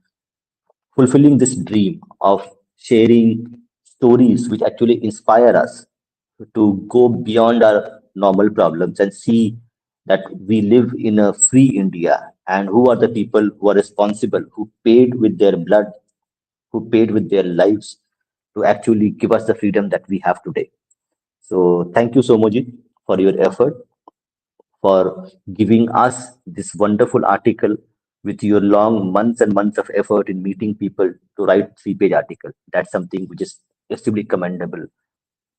S1: fulfilling this dream of sharing stories which actually inspire us to go beyond our normal problems and see that we live in a free India and who are the people who are responsible, who paid with their blood, who paid with their lives to actually give us the freedom that we have today. So thank you so much for your effort, for giving us this wonderful article with your long months and months of effort in meeting people to write 3-page article. That's something which is extremely commendable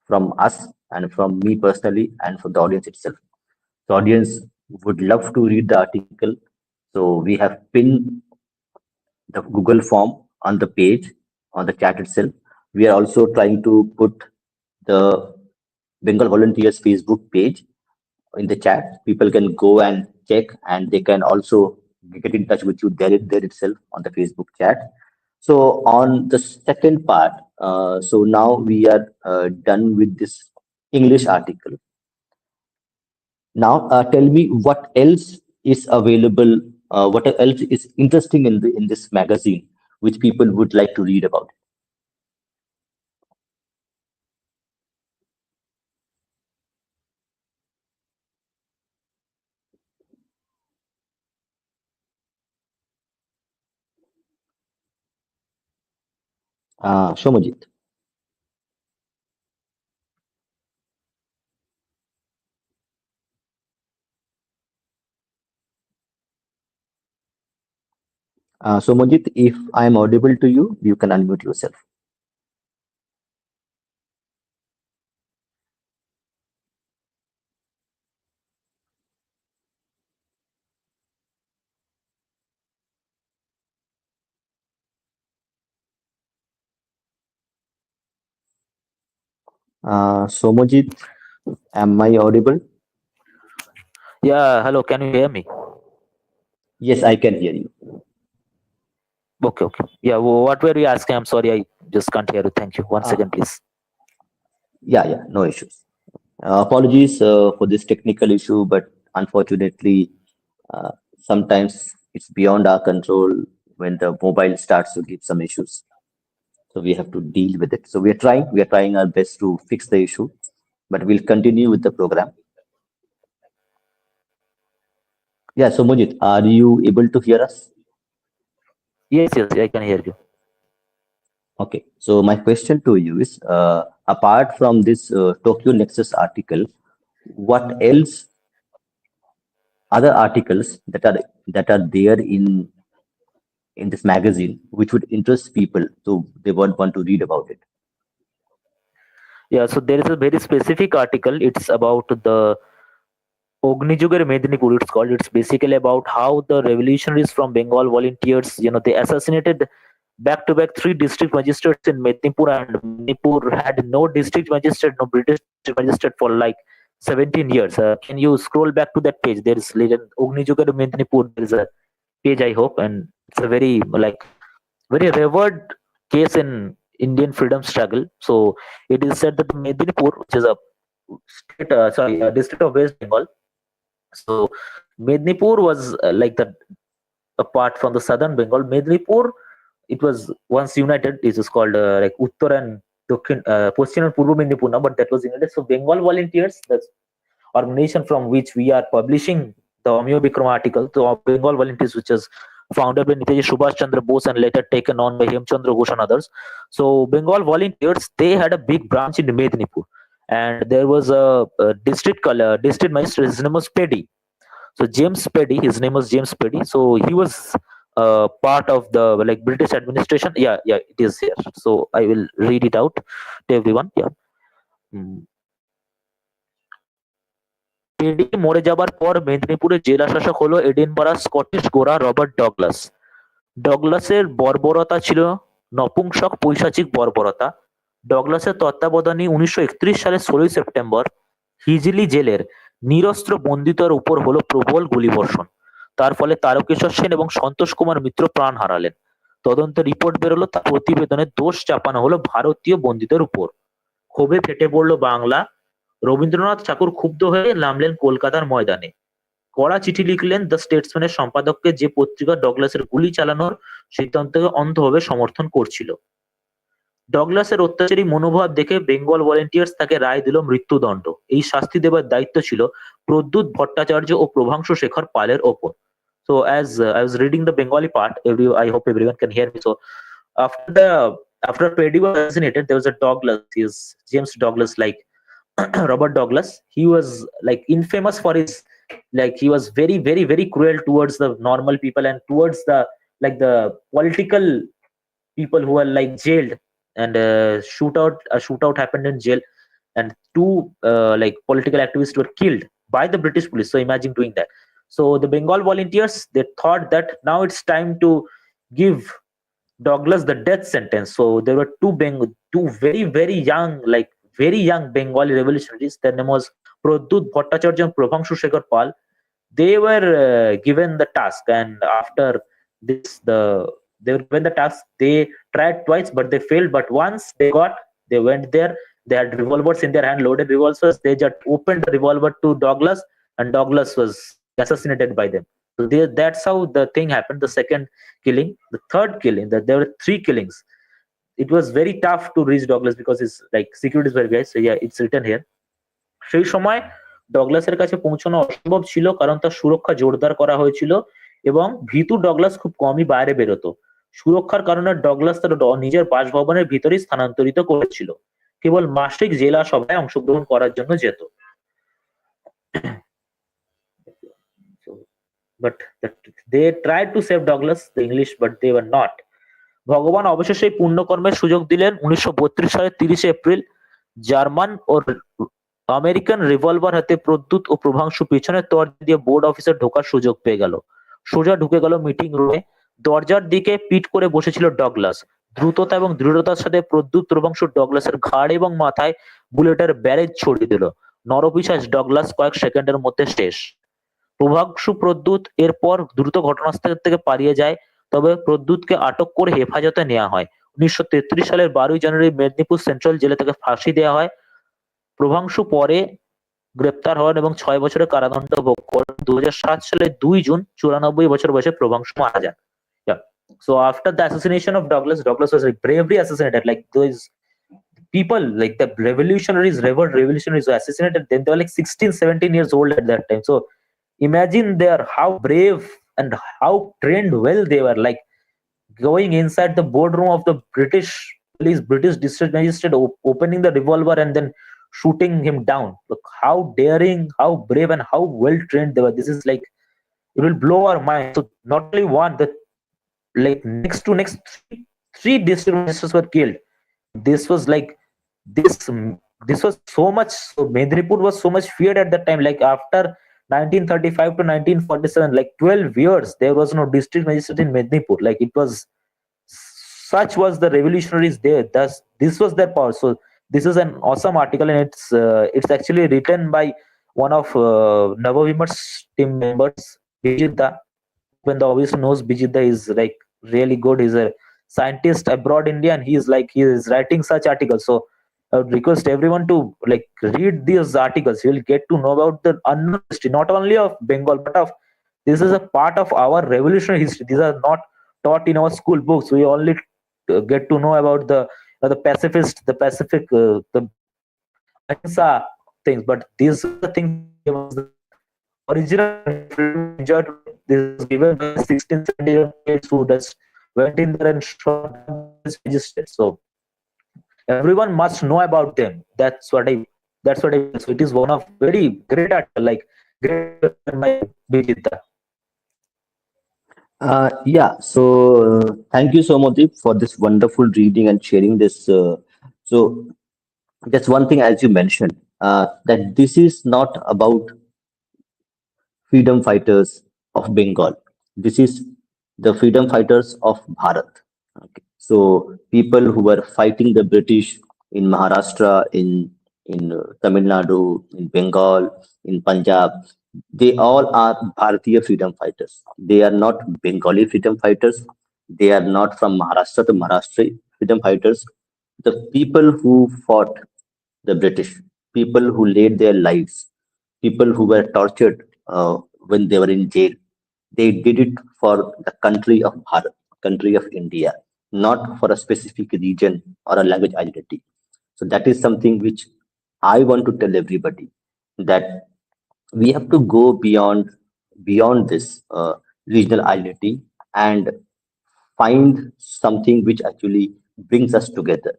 S1: from us and from me personally and from the audience itself. The audience would love to read the article. So we have pinned the Google form on the page, on the chat itself. We are also trying to put the Bengal Volunteers Facebook page in the chat. People can go and check, and they can also get in touch with you there itself on the Facebook chat. So on the second part, so now we are done with this English article. Now tell me what else is available, what else is interesting in this magazine, which people would like to read about. Shomajit. Somojit, if I am audible to you, you can unmute yourself. Somojit, am I audible?
S4: Yeah, hello, can you hear me?
S1: Yes, I can hear you.
S4: Okay, okay. Yeah, what were you asking? I'm sorry, I just can't hear you. Thank you. One
S1: Uh,
S4: second, please.
S1: yeah, no issues. Apologies for this technical issue, but unfortunately, uh, sometimes it's beyond our control when the mobile starts to give some issues. So we have to deal with it. So we are trying our best to fix the issue, but we'll continue with the program. Yeah, so Mujit, are you able to hear us?
S4: Yes, yes, I can hear you.
S1: Okay, so my question to you is, apart from this Tokyo Nexus article, what else, other articles that are there in this magazine, which would interest people, so they won't want to read about it?
S4: Yeah, so there is a very specific article. It's about the Ognijugar Medinipur, it's called. It's basically about how the revolutionaries from Bengal volunteers, they assassinated back to back three district magistrates in Medinipur, and Medinipur had no district magistrate, no British district magistrate for like 17 years. Can you scroll back to that page? There is legend Ognijugar Medinipur. There is a page, I hope, and it's a very very revered case in Indian freedom struggle. So it is said that Medinipur, which is a district of West Bengal. So Mednipur was like the apart from the southern Bengal. Mednipur, it was once united. It is called like Uttar and Dokhin, Paschim and Purva Mednipur now, but that was united. So Bengal volunteers, the organization from which we are publishing the AmiyaBikrama article, the Bengal volunteers, which is founded by Netaji Subhash Chandra Bose and later taken on by Hemchandra Ghosh and others. So Bengal volunteers, they had a big branch in Mednipur, and there was a district magistrate. His name was Pedi. So James Petty, his name was James Petty. So he was part of the like British administration. Yeah, yeah, it is here. So I will read it out to everyone. Yeah. Mm. Paddy মরে যাবার পর মেদিনীপুরের জেলা শাসক হলো Edinburgh Scottish গোরা Robert Douglas. ডগলাসের বর্বরতা ছিল নপুংসক পৈশাচিক বর্বরতা। ডগলাসের তত্ত্বাবধানে 1931 সালের 16 সেপ্টেম্বর হিজলি জেলের নিরস্ত্র বন্দিতার উপর হলো প্রবল গুলিবর্ষণ। তার ফলে তারকেশ্বর সেন এবং সন্তোষ কুমার মিত্র প্রাণ হারালেন। তদন্তে রিপোর্ট বেরোলো, তার প্রতিবেদনে দোষ চাপানো হলো ভারতীয় বন্দীদের উপর। ক্ষোভে ফেটে পড়ল বাংলা। রবীন্দ্রনাথ ঠাকুর ক্ষুব্ধ হয়ে নামলেন কলকাতার ময়দানে। কড়া চিঠি লিখলেন দ্য স্টেটসম্যানের সম্পাদককে, যে পত্রিকা ডগলাসের গুলি চালানোর সিদ্ধান্তকে অন্ধভাবে সমর্থন করছিল। ডগলাসের অত্যাচারী মনোভাব দেখে বেঙ্গল ভলেন্টিয়ার্স তাকে রায় দিল মৃত্যুদণ্ড। এই শাস্তি দেবার দায়িত্ব ছিল প্রদ্যুৎ ভট্টাচার্য ও প্রভাংশু শেখর পালের ওপর। So as I was reading the Bengali part, I hope everyone can hear me. So after the after Pedi was assassinated, there was a Douglas. He is James Douglas, like Robert Douglas. He was like infamous for his he was very very cruel towards the normal people and towards the the political people who were like jailed, and a shootout happened in jail, and two political activists were killed by the British police. So imagine doing that. So the Bengal volunteers, they thought that now it's time to give Douglas the death sentence. So there were two very young, very young Bengali revolutionaries. Their name was Pradut Bhattacharya and Prabhangshu Shekhar Pal. They were given the task, and after this they were given the task. They tried twice but they failed, but once they went there, they had revolvers in their hand, loaded revolvers. They just opened the revolver to Douglas, and Douglas was assassinated by them. So that's how the thing happened. The second killing, the third killing, that there were three killings. It was very tough to reach Douglas because his security is very high. So yeah, it's written here. সেই সময় ডগলাসের কাছে পৌঁছানো অসম্ভব ছিল, কারণ তার সুরক্ষা জোরদার করা হয়েছিল এবং ভীতু ডগলাস খুব কমই বাইরে বেরোতো। সুরক্ষার কারণে ডগলাস তার নিজের বাসভবনের ভিতরেই স্থানান্তরিত করেছিল। কেবল মাসিক জেলা সভায় অংশগ্রহণ করার জন্য যেত। But they tried to save Douglas, the English, but they were not. ভগবান অবশেষে এই পুণ্যকর্মের সুযোগ দিলেন 1932 সালের 30 এপ্রিল। জার্মান ও আমেরিকান রিভলভার হাতে প্রদ্যুৎ ও প্রভাংশু পিছনের দরজা দিয়ে বোর্ড অফিসে ঢোকার সুযোগ পেয়ে গেল। সোজা ঢুকে গেল মিটিং রুমে। দরজার দিকে পিঠ করে বসেছিল ডগলাস। দ্রুততা এবং দৃঢ়তার সাথে প্রদ্যুৎ প্রভাংশু ডগলাসের ঘাড় এবং মাথায় বুলেটের ব্যারেজ ছড়িয়ে দিল। নরপিশাচ ডগলাস কয়েক সেকেন্ডের মধ্যে শেষ। প্রভাংশু প্রদ্যুৎ এরপর দ্রুত ঘটনাস্থল থেকে পালিয়ে যায়, তবে প্রদ্যুৎকে আটক করে হেফাজতে নেওয়া হয়। 1933 সালের 12 জানুয়ারি মেদিনীপুর সেন্ট্রাল জেলে থেকে ফাঁসি দেওয়া হয়। প্রভাংশু পরে গ্রেপ্তার হন এবং 6 বছরের কারাদণ্ড ভোগ করেন। 2007 সালের 2 জুন 94 বছর বয়সে প্রভাংশু মারা যান। Yeah. So after the assassination of Douglas, Douglas was like bravely assassinated. Like those people, like the revolutionaries were assassinated. Then they were like 16, 17 years old at that time. So imagine there how brave and how trained well they were. Like going inside the boardroom of the British police, British district magistrate, opening the revolver and then shooting him down. Look how daring, how brave, and how well trained they were. This is like it will blow our mind. So not only one, the like next three district magistrates were killed. This was like this this was so much. So Medinipur was so much feared at that time. Like after 1935 to 1947, like 12 years, there was no district magistrate in Medinipur. Like it was such was the revolutionaries there. Thus, this was their power. So this is an awesome article, and it's actually written by one of Navavimar's team members, Bijita. When the obviously knows Bijita is like really good. He's a scientist abroad India, and he is writing such articles. So I would request everyone to like read these articles. You'll get to know about the unknown history, not only of Bengal, but of this is a part of our revolutionary history. These are not taught in our school books. We only get to know about the pacifist, the Pacific, the ahimsa things. But these are the things that gave us the original freedom enjoyed. This was given by 16, 17 kids who just went in there and shot this registered. So everyone must know about them. That's what I so it is one of very great article, like great by Vijita.
S1: Yeah, so thank you so much for this wonderful reading and sharing this. So that's one thing, as you mentioned, that this is not about freedom fighters of Bengal. This is the freedom fighters of Bharat. Okay. So people who were fighting the British in Maharashtra, in Tamil Nadu, in Bengal, in Punjab, they all are Bharatiya freedom fighters. They are not Bengali freedom fighters. They are not from Maharashtra to Maharashtra freedom fighters. The people who fought the British, people who laid their lives, people who were tortured when they were in jail, they did it for the country of Bharat, country of India, not for a specific region or a language identity. So that is something which I want to tell everybody, that we have to go beyond this regional identity and find something which actually brings us together.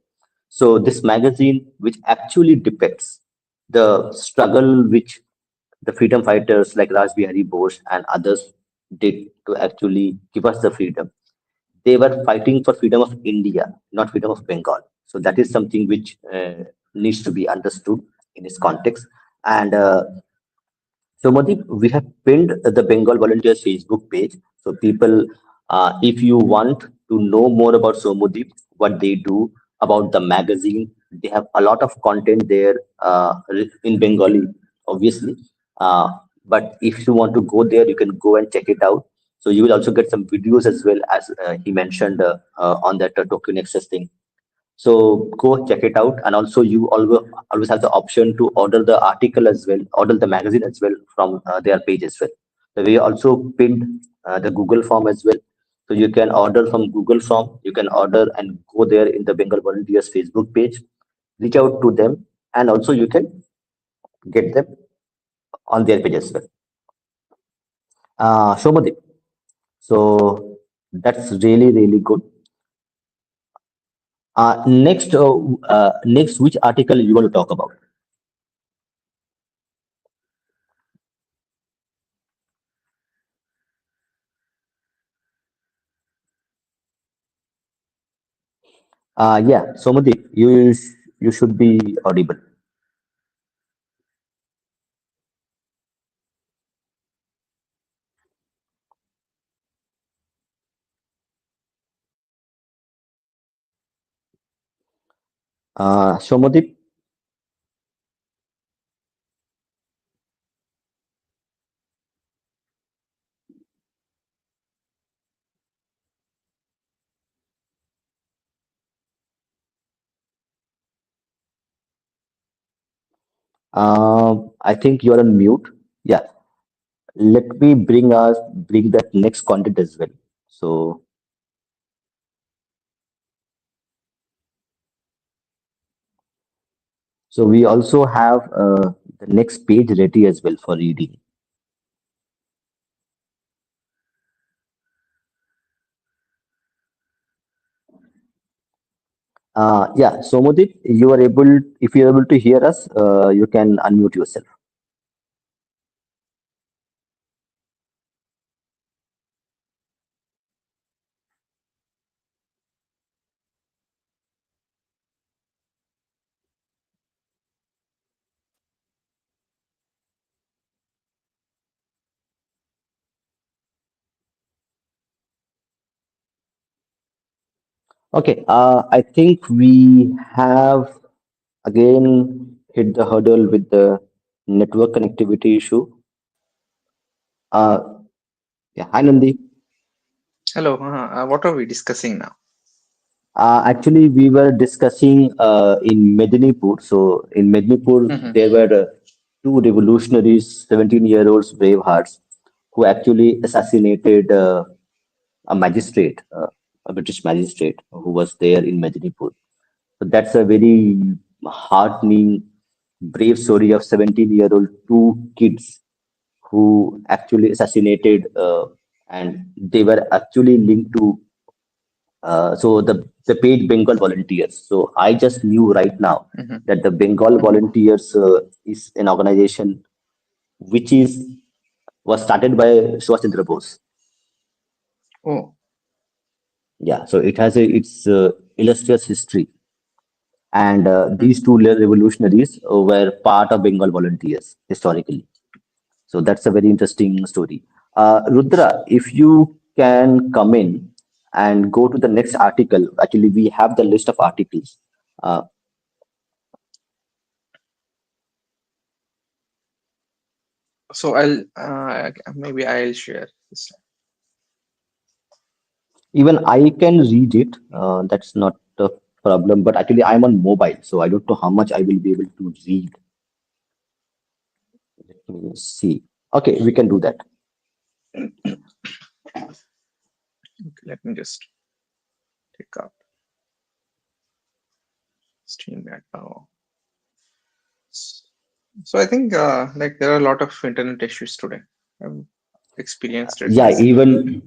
S1: So this magazine, which actually depicts the struggle which the freedom fighters like Raj Bihari Bose and others did to actually give us the freedom. They were fighting for freedom of India, not freedom of Bengal. So that is something which needs to be understood in this context. And so, Madip, we have pinned the Bengal Volunteers Facebook page. So, people, if you want to know more about Somodip, what they do, about the magazine, they have a lot of content there in Bengali, obviously. Uh, but if you want to go there, you can go and check it out. So, you will also get some videos as well, as he mentioned on that Tokyo Nexus thing. So go check it out, and also you always have the option to order the article as well, order the magazine as well from their page as well. So we also pinned the Google form as well, so you can order from Google form. You can order and go there in the Bengal Volunteers Facebook page, reach out to them, and also you can get them on their page as well. Shomadip. So That's really, really good. Next, which article you want to talk about? Yeah, Somadeep, you should be audible. Somadeep, I think you're on mute. Yeah, let me bring that next content as well. So so we also have the next page ready as well for reading. Yeah, Somadeep, you are able if you're able to hear us, you can unmute yourself. Okay, I think we have again hit the hurdle with the network connectivity issue. Uh, yeah, hi Nandi.
S2: Hello, what are we discussing now?
S1: Actually, we were discussing in Medinipur. So in Medinipur,
S2: Mhm.
S1: there were two revolutionaries, 17-year-olds, brave hearts, who actually assassinated a magistrate, a British magistrate who was there in Medinipur. So that's a very heartening, brave story of 17-year-old two kids who actually assassinated, and they were actually linked to the paid Bengal volunteers. So I just knew right now
S2: Mhm.
S1: that the Bengal
S2: Mhm.
S1: volunteers is an organization which is was started by Subhash Chandra Bose.
S2: Oh,
S1: Yeah, so it has its illustrious history, and these
S2: mhm.
S1: two revolutionaries were part of Bengal volunteers historically. So that's a very interesting story. Rudra, if you can come in and go to the next article. Actually, we have the list of articles. Uh,
S2: So maybe I'll share this.
S1: Even I can read it. That's not a problem. But actually, I'm on mobile, so I don't know how much I will be able to read. Let me see. Okay, we can do that.
S2: Okay, let me just take out stream that now. So I think like there are a lot of internet issues today. I've experienced it
S1: Yeah,
S2: recently.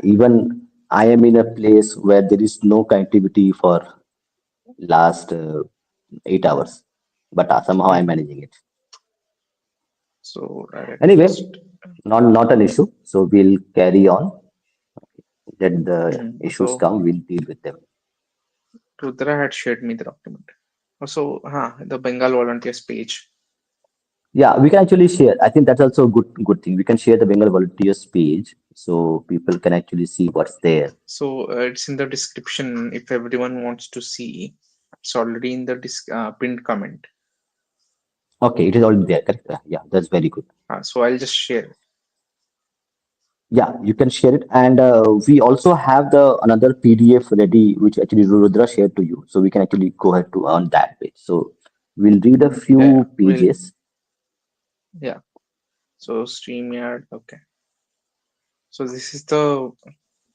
S1: even I am in a place where there is no connectivity for last 8 hours, but somehow I'm
S2: Mhm.
S1: managing it.
S2: So let me
S1: Anyway,
S2: just.
S1: not an issue. So we'll carry on. Let the issues
S2: So
S1: come. We'll deal with them.
S2: Rudra had shared me the document. So, the Bengal volunteers page.
S1: Yeah, we can actually share. I think that's also a good thing. We can share the Bengal volunteers page so people can actually see what's there.
S2: So it's in the description if everyone wants to see. It's already in the pinned comment.
S1: Okay, it is already there. Correct. Yeah, that's very good.
S2: So I'll just share it.
S1: Yeah, you can share it, and we also have the another PDF ready, which actually Rudra shared to you. So we can actually go ahead to on that page. So we'll read a
S2: Yeah, yeah.
S1: few
S2: We'll,
S1: pages.
S2: yeah. So StreamYard. Okay. So this is the.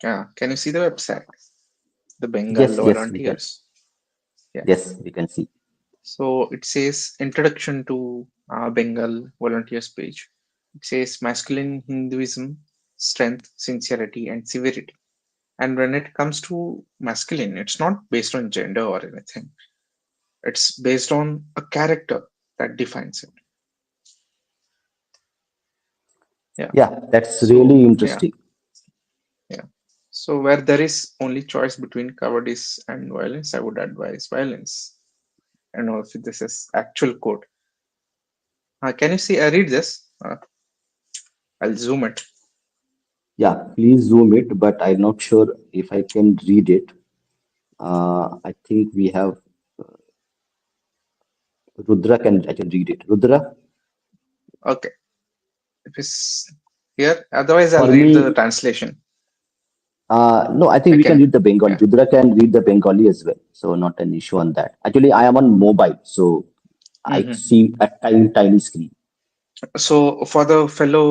S2: Can you see the website? The Bengal
S1: Yes, we can.
S2: volunteers. Yeah.
S1: Yes, we can see.
S2: So it says introduction to Bengal volunteers page. It says masculine Hinduism, strength, sincerity, and severity. And when it comes to masculine, it's not based on gender or anything. It's based on a character that defines it. Yeah.
S1: Yeah, that's
S2: So
S1: really
S2: yeah,
S1: interesting.
S2: yeah. So where there is only choice between cowardice and violence, I would advise violence. I don't know if this is actual quote. Can you see? I read this. I'll zoom it.
S1: Yeah, please zoom it, but I'm not sure if I can read it. I think we have I can read it. Rudra,
S2: Okay. If it's here, otherwise I'll
S1: for
S2: read the
S1: me,
S2: translation.
S1: no, I think
S2: I
S1: we can
S2: can.
S1: read the Bengali.
S2: Yeah.
S1: Rudra can read the Bengali as well, so not an issue on that. Actually, I am on mobile, so I
S2: Mhm.
S1: see a tiny screen.
S2: So, for the fellow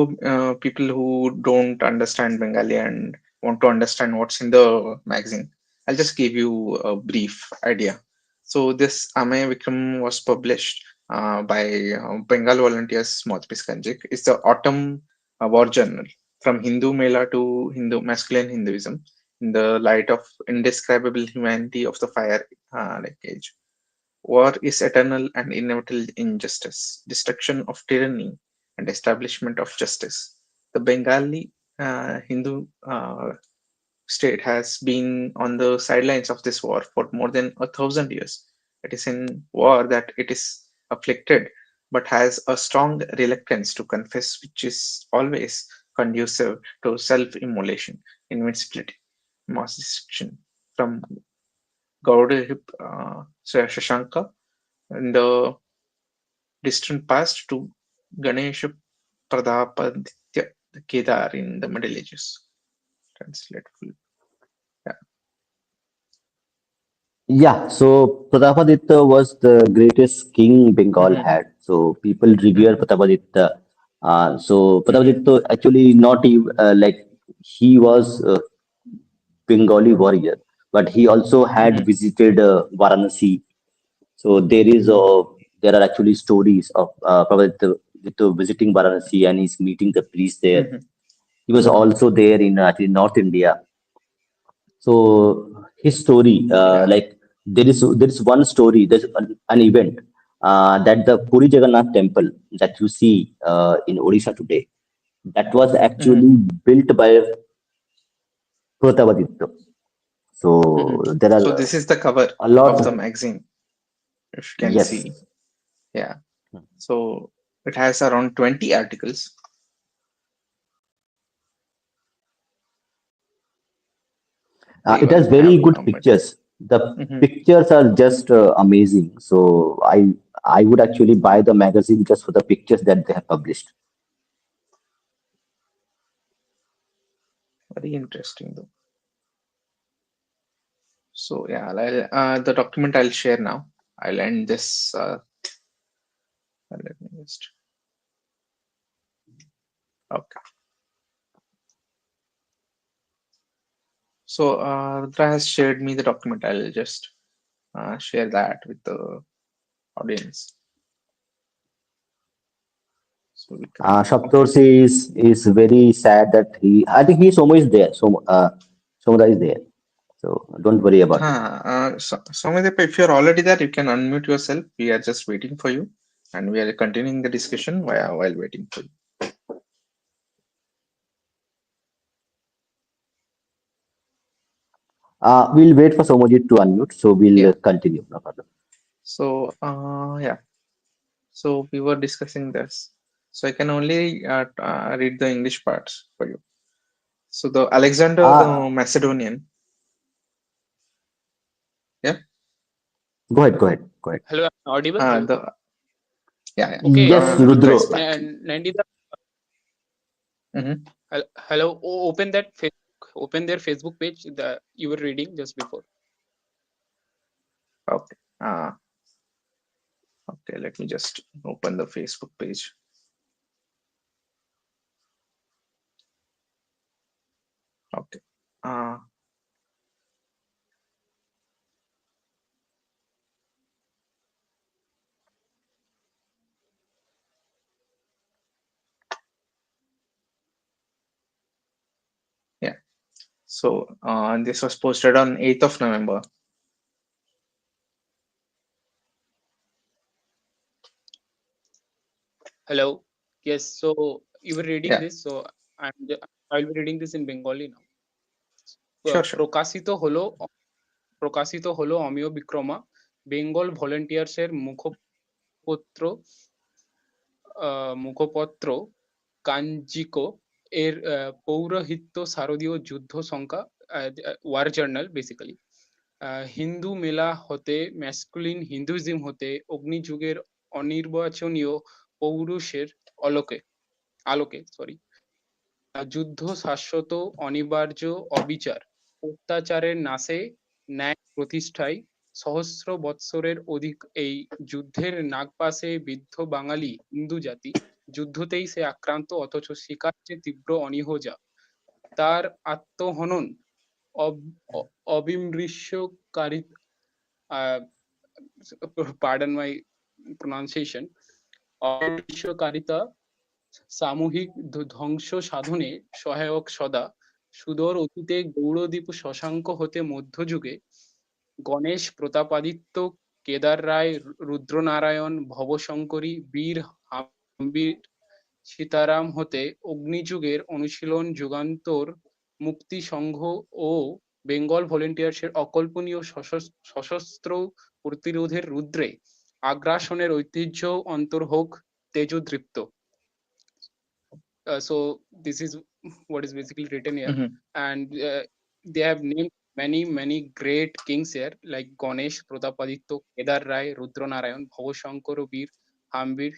S2: people who don't understand Bengali and want to understand what's in the magazine, I'll just give you a brief idea. So, this AmiyaBikrama was published by Bengal Volunteers Mauthpiece Kanjik. It's the autumn war journal from Hindu Mela to Hindu masculine Hinduism in the light of indescribable humanity of the fire age. War is eternal and inevitable injustice, destruction of tyranny, and establishment of justice. The Bengali Hindu state has been on the sidelines of this war for more than 1,000 years. It is in war that it is afflicted, but has a strong reluctance to confess, which is always conducive to self-immolation, invincibility, mass destruction. From Gaudabira Shashanka in the distant past to Ganesha Pradapaditya Kedar in the Middle Ages. Translate full. Yeah.
S1: Yeah, so Pratapaditya was the greatest king Bengal
S2: Mm-hmm.
S1: had. So people revere
S2: Mm-hmm.
S1: Pratapaditya. So
S2: Mm-hmm.
S1: Pratapaditya actually not even like he was a Bengali warrior, but he also had
S2: Mm-hmm.
S1: visited Varanasi. So there are actually stories of Pratapaditya visiting Varanasi and he's meeting the priest there.
S2: Mm-hmm.
S1: He was also there in actually North India. So his story,
S2: Yeah.
S1: there is one story, there's an event that the Puri Jagannath temple that you see in Odisha today, that was
S2: Mm-hmm.
S1: actually built by Pratapaditya.
S2: Mm-hmm.
S1: So there
S2: So
S1: are
S2: this is the cover
S1: a lot.
S2: of the magazine, if you can
S1: Yes,
S2: see. Yeah. So it has around 20 articles. They
S1: it has
S2: even
S1: very
S2: have
S1: good pictures. The
S2: Mhm.
S1: pictures are just amazing. So I would actually buy the magazine just for the pictures that they have published.
S2: Very interesting though. So yeah, the document I'll share now. I'll end this. Let me just. Okay. So Rudra has shared me the document. I'll just share that with the audience. So Vikram. Okay.
S1: Saptorsi is very sad that I think he Somo is there. Somodha is there. So don't worry about it.
S2: So, Soumyadip, if you're already there, you can unmute yourself. We are just waiting for you, and we are continuing the discussion while waiting for you.
S1: We'll wait for Somojit to unmute. So we'll
S2: Yeah.
S1: continue. No problem.
S2: So yeah. So we were discussing this. So I can only read the English parts for you. So the Alexander the
S1: Uh,
S2: Macedonian. Yeah.
S1: Go ahead. Go ahead. Go ahead.
S3: Hello, I'm audible.
S2: The yeah, yeah.
S3: Okay,
S1: Yes,
S2: Rudra
S1: Rudro.
S2: is back.
S3: Nandita,
S2: Mm-hmm.
S3: hello. Open that Facebook. Open their Facebook page. You were reading just before.
S2: Okay. Okay. Let me just open the Facebook page. Okay. Uh, So this was posted on 8th of November.
S3: Hello. Yes. So you were reading
S2: Yeah,
S3: this. So I'll be reading this in Bengali now.
S2: sure, sure.
S3: প্রকাশিত হলো অমিয় বিক্রমা বেঙ্গল ভলেন্টিয়ার্সের মুখপত্র মুখপত্র কাঞ্জিকো এর পৌরহিত্য শারদীয় যুদ্ধ সংখ্যা war journal basically Hindu মেলা হতে masculine Hinduism হতে অগ্নিযুগের অনির্বাচনীয় পৌরুষের আলোকে যুদ্ধ শাশ্বত অনিবার্য অবিচার অত্যাচারের নাশে ন্যায় প্রতিষ্ঠায় সহস্র বৎসরের অধিক এই যুদ্ধের নাগপাশে বিদ্ধ বাঙালি হিন্দু জাতি যুদ্ধতেই সে আক্রান্ত অথচ শিকার যে তীব্র অনিহজা তার আত্মহনন অবিমৃষ্যকারী pardon my pronunciation অবিমৃষ্যকারিতা সামূহিক ধ্বংস সাধনে সহায়ক সদা সুদূর অতীতে গৌড়দ্বীপ শশাঙ্ক হতে মধ্যযুগে গণেশ প্রতাপাদিত্য কেদার রায় রুদ্রনারায়ণ ভবশঙ্করী বীর হাম্বীর সীতারাম হতে অগ্নিযুগের অনুশীলন যুগান্তর মুক্তি সংঘ ও বেঙ্গল ভলেন্টিয়ার্সের অকল্পনীয় সশস্ত্র প্রতিরোধের রুদ্রে আগ্রাসনের ঐতিহ্য অন্তর্ভোগ তেজোদৃপ্ত so this is what is basically written here and they have named many great kings here like Ganesh Protapaditya Kedar Rai Rudranarayan Bhavashankar Veer Hambir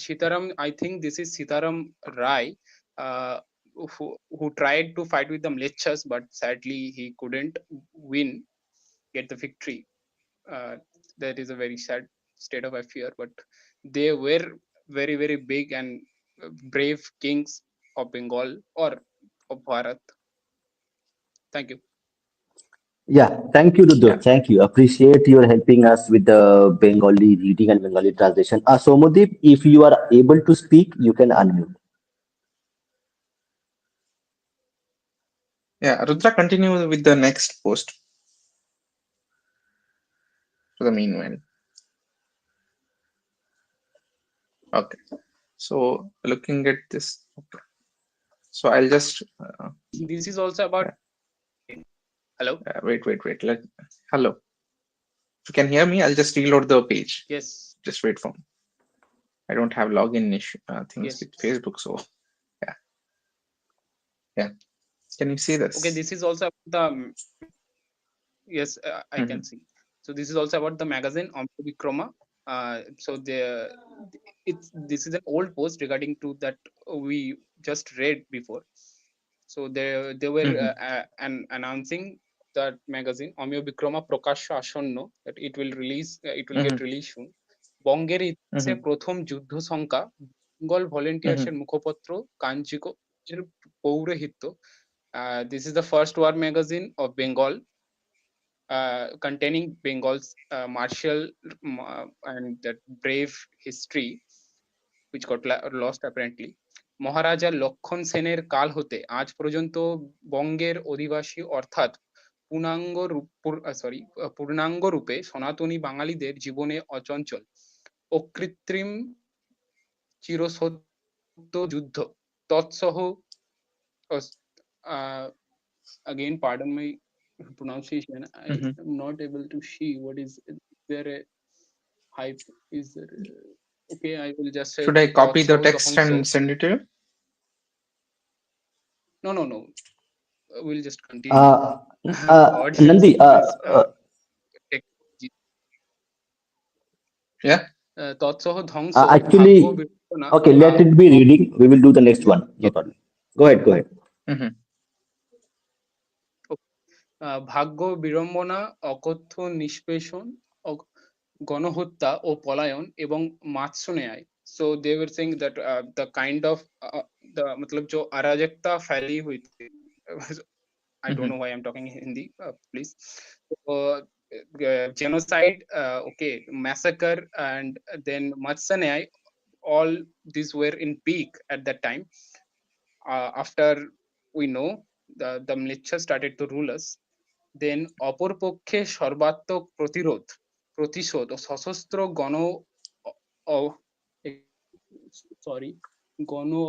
S3: Sitaram I think this is Sitaram Rai who tried to fight with the Mlechas but sadly he couldn't get the victory that is a very sad state of affair but they were very big and brave kings of Bengal or of Bharat. Thank you.
S1: Yeah, thank you, Rudra.
S2: Yeah,
S1: Thank you. Appreciate your helping us with the Bengali reading and Bengali translation. Somodip, if you are able to speak, you can unmute.
S2: yeah. Rudra, continue with the next post for the meanwhile. Okay. So looking at this, okay. So I'll just
S3: This is also about. Hello.
S2: Wait. Hello. If you can hear me, I'll just reload the page.
S3: Yes.
S2: Just wait for me. I don't have login issue things
S3: Yes.
S2: with Facebook, so yeah. Can you see this?
S3: Okay, this is also about the. Yes, I can see. So this is also about the magazine AmiyaBikrama. So this is an old post regarding to that we just read before. So they were announcing that magazine AmiyaBikrama Prakashya Ashanno that it will get released soon. বঙ্গের ইতিহাসে প্রথম যুদ্ধ সংখ্যা বেঙ্গল ভলেন্টিয়ার্সের মুখপত্র কাঞ্চিকো এর পৌরহিত্য this is the first war magazine of Bengal containing Bengal's martial and that brave history which got lost apparently মহারাজা লক্ষণ সেনের কাল হতে আজ পর্যন্ত বঙ্গের অধিবাসী অর্থাৎ পূর্ণাঙ্গ রূপে সনাতনী বাঙালিদের জীবনে অচঞ্চল অকৃত্রিম চিরসত্য যুদ্ধ তৎসহ again pardon my pronunciation I am not able to see what is there a hype is there okay I will just say
S2: should I copy the text and send it to you?
S3: No we'll just continue
S1: Nandi,
S2: yeah
S3: তৎসহ ধ্বংস
S1: actually okay, let it be reading, we will do the next one, no problem. Go ahead.
S3: ভাগ্য বিড়ম্বনা অকথ্য নিষ্পেষণ গণহত্যা ও পলায়ন এবং মাৎস্যন্যায় so they were saying that the kind of the मतलब जो अराजकता फैली हुई थी I don't know why I'm talking Hindi please genocide okay massacre and then matsanyay all these were in peak at that time after we know the mlechas started to rule us. Then অপরপক্ষে সর্বাত্মক প্রতিশোধ ও সশস্ত্র গণ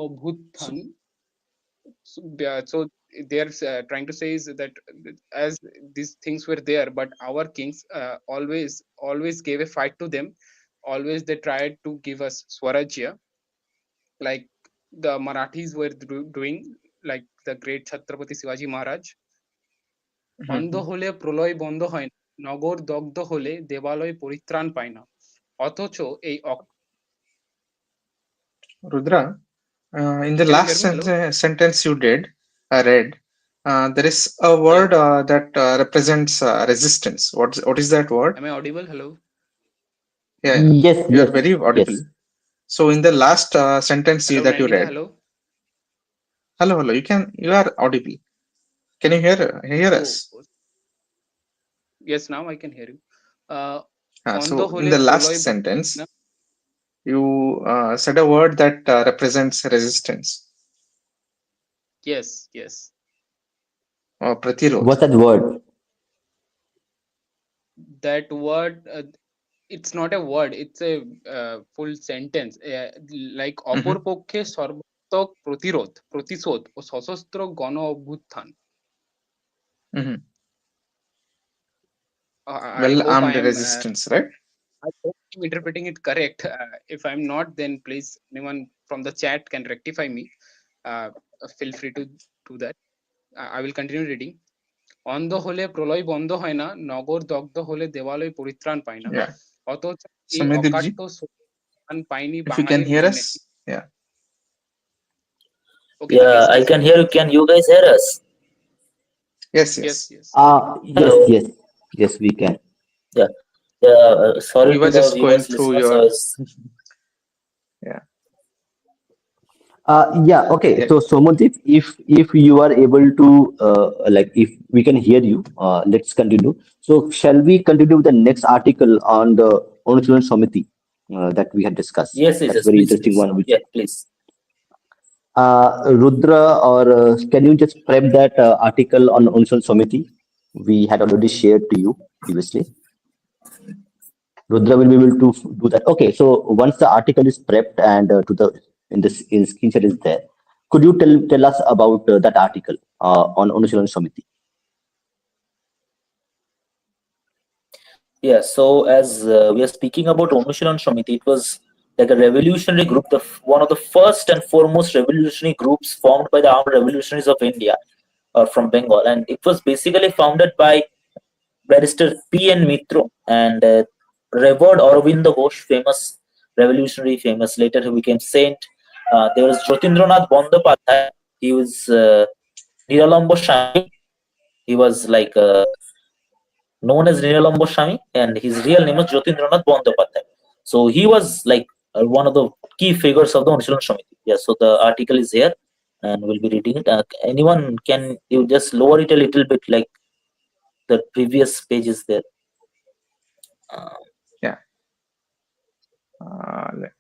S3: অভ্যুত্থান. So they're trying to say is that as these things were there, but our kings always gave a fight to them. Always they tried to give us Swarajya, like the Marathis were doing, like the great Chhatrapati Shivaji Maharaj. অন্ধ হলে প্রলয় বন্ধ হয় না, নগর দগ্ধ হলে দেবালয় পরিত্রাণ পায় না, অথচ এই
S2: Rudra, in the
S3: Can you
S2: last
S3: hear me? Hello?
S2: sentence you read, there is a word that represents resistance. What is that word?
S3: Am I audible? Hello?
S2: Yeah,
S1: Yes,
S2: you
S1: yes,
S2: are very audible.
S1: yes.
S2: So in the last sentence
S3: Hello,
S2: that you
S3: Brandina,
S2: read,
S3: hello?
S2: hello, you are audible. Can you hear us?
S3: Oh, yes, now I can hear you. অন্ধ
S2: So in
S3: হলে
S2: the last
S3: Pralay
S2: sentence,
S3: না,
S2: you said a word that represents resistance
S3: yes.
S2: or pratirodh.
S1: What's that word?
S3: That word, it's not a word, it's a full sentence. Like অপরপক্ষে সর্বাত্মক প্রতিশোধ ও সশস্ত্র গণ অভ্যুত্থান.
S2: Mhm.
S3: I
S2: Well
S3: hope I
S2: armed
S3: am
S2: resistance, right?
S3: I hope I'm interpreting it correct. If I'm not, then please anyone from the chat can rectify me. Feel free to do that. I will continue reading. অন্ধ হলে প্রলয় বন্ধ হয় না, নগর দগ্ধ হলে দেবালয় পরিত্রাণ পায় না,
S2: Yeah.
S3: অথচ এই
S2: Soumyadip ji,
S3: অকাট্য সন্তান পায়নি
S2: if you can
S3: বাঙালির
S2: hear
S3: মনে.
S2: us, yeah.
S3: Okay,
S4: Yeah,
S3: yes,
S4: I
S3: please
S4: can
S3: go
S4: hear
S3: ahead.
S4: you. Can you guys hear us?
S2: Yes.
S3: Yes.
S1: Yes,
S4: Hello.
S1: yes, we can.
S4: Yeah. Yeah. Sorry
S2: We
S4: to
S2: were
S4: the
S2: just going
S4: viewers,
S2: through
S4: listeners. I
S2: your
S4: was
S2: yeah.
S1: Yeah, okay.
S2: Yeah.
S1: So Somadip, if you are able to like if we can hear you, let's continue. So shall we continue with the next article on the Anushran Samiti that we had discussed? That's
S4: yes.
S1: very
S4: Please,
S1: interesting
S4: please.
S1: one. Which
S4: Yeah, please.
S1: Rudra or can you just prep that article on Anushran Samiti? We had already shared to you previously. Rudra will be able to do that. Okay, so once the article is prepped and to the in screenshot is there, could you tell us about that article on Anushilon Samiti?
S4: Yeah. So as we are speaking about Onushilan Samiti, it was like a revolutionary group, one of the first and foremost revolutionary groups formed by the armed revolutionaries of India or from Bengal, and it was basically founded by Barrister P.N. Mitro and Revered Aurobindo Ghosh, famous revolutionary, famous later who became saint. There was Jyotindranath Bandopadhyay. He was Niralambo Shami. He was like known as Niralambo Shami, and his real name was Jyotindranath Bandopadhyay. So he was like one of the key figures of the Anushilon Samiti. Yeah, so the article is here and we'll be reading it. Anyone can you just lower it a little bit, like the previous page is there.
S2: Yeah.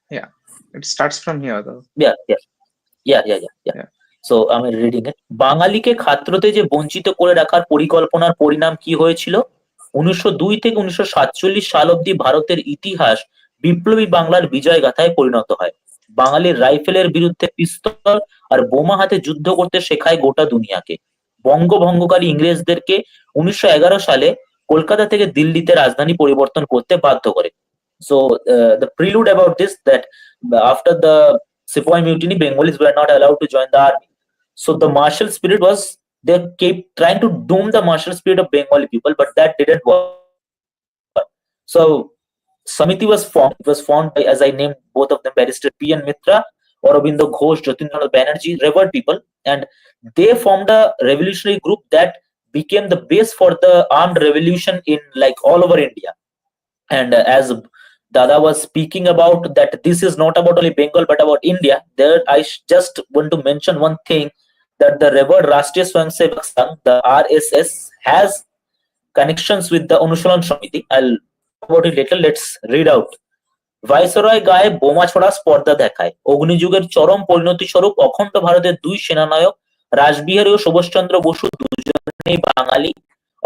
S2: Yeah. It starts from here though.
S4: Yeah. So আমি reading ইট। বাঙালিকে খাদ্যতে যে বঞ্চিত করে রাখার পরিকল্পনার পরিণাম কি হয়েছিল? 1902 থেকে 1947 সাল অবধি ভারতের ইতিহাস বিপ্লবী বাংলার বিজয় গাথায় পরিণত হয়। বাঙালির রাইফেলের বিরুদ্ধে পিস্তল আর বোমা হাতে যুদ্ধ করতে শেখায় গোটা দুনিয়াকে। বঙ্গভঙ্গকারী ইংরেজদেরকে 1911 সালে কলকাতা থেকে দিল্লিতে রাজধানী পরিবর্তন করতে বাধ্য করে। So the prelude about this, that after the Sepoy Mutiny, Bengalis were not allowed to join the army. So the martial spirit was, they kept trying to doom the martial spirit of Bengali people, but that didn't work. So Samiti was formed. It was formed by, as I named both of them, Barrister P.N. Mitra, Aurobindo Ghosh, Jyotindranath Banerjee, revered people, and they formed a revolutionary group that became the base for the armed revolution in like all over India. And as Dada was speaking about that, this is not about only Bengal but about India. There, I just want to mention one thing, that the revered Rashtriya Swayamsevak Sangh, the RSS, has connections with the Anushalan Samiti. I'll talk about it later. Let's read out. Viceroy গায়ে বোমা ছোড়া স্পর্ধা দেখায়। অগ্নিযুগের চরম পরিণতি স্বরূপ অখণ্ড ভারতের দুই সেনানায়ক রাসবিহারী ও সুভাষচন্দ্র বসু দুজনেই বাঙালি।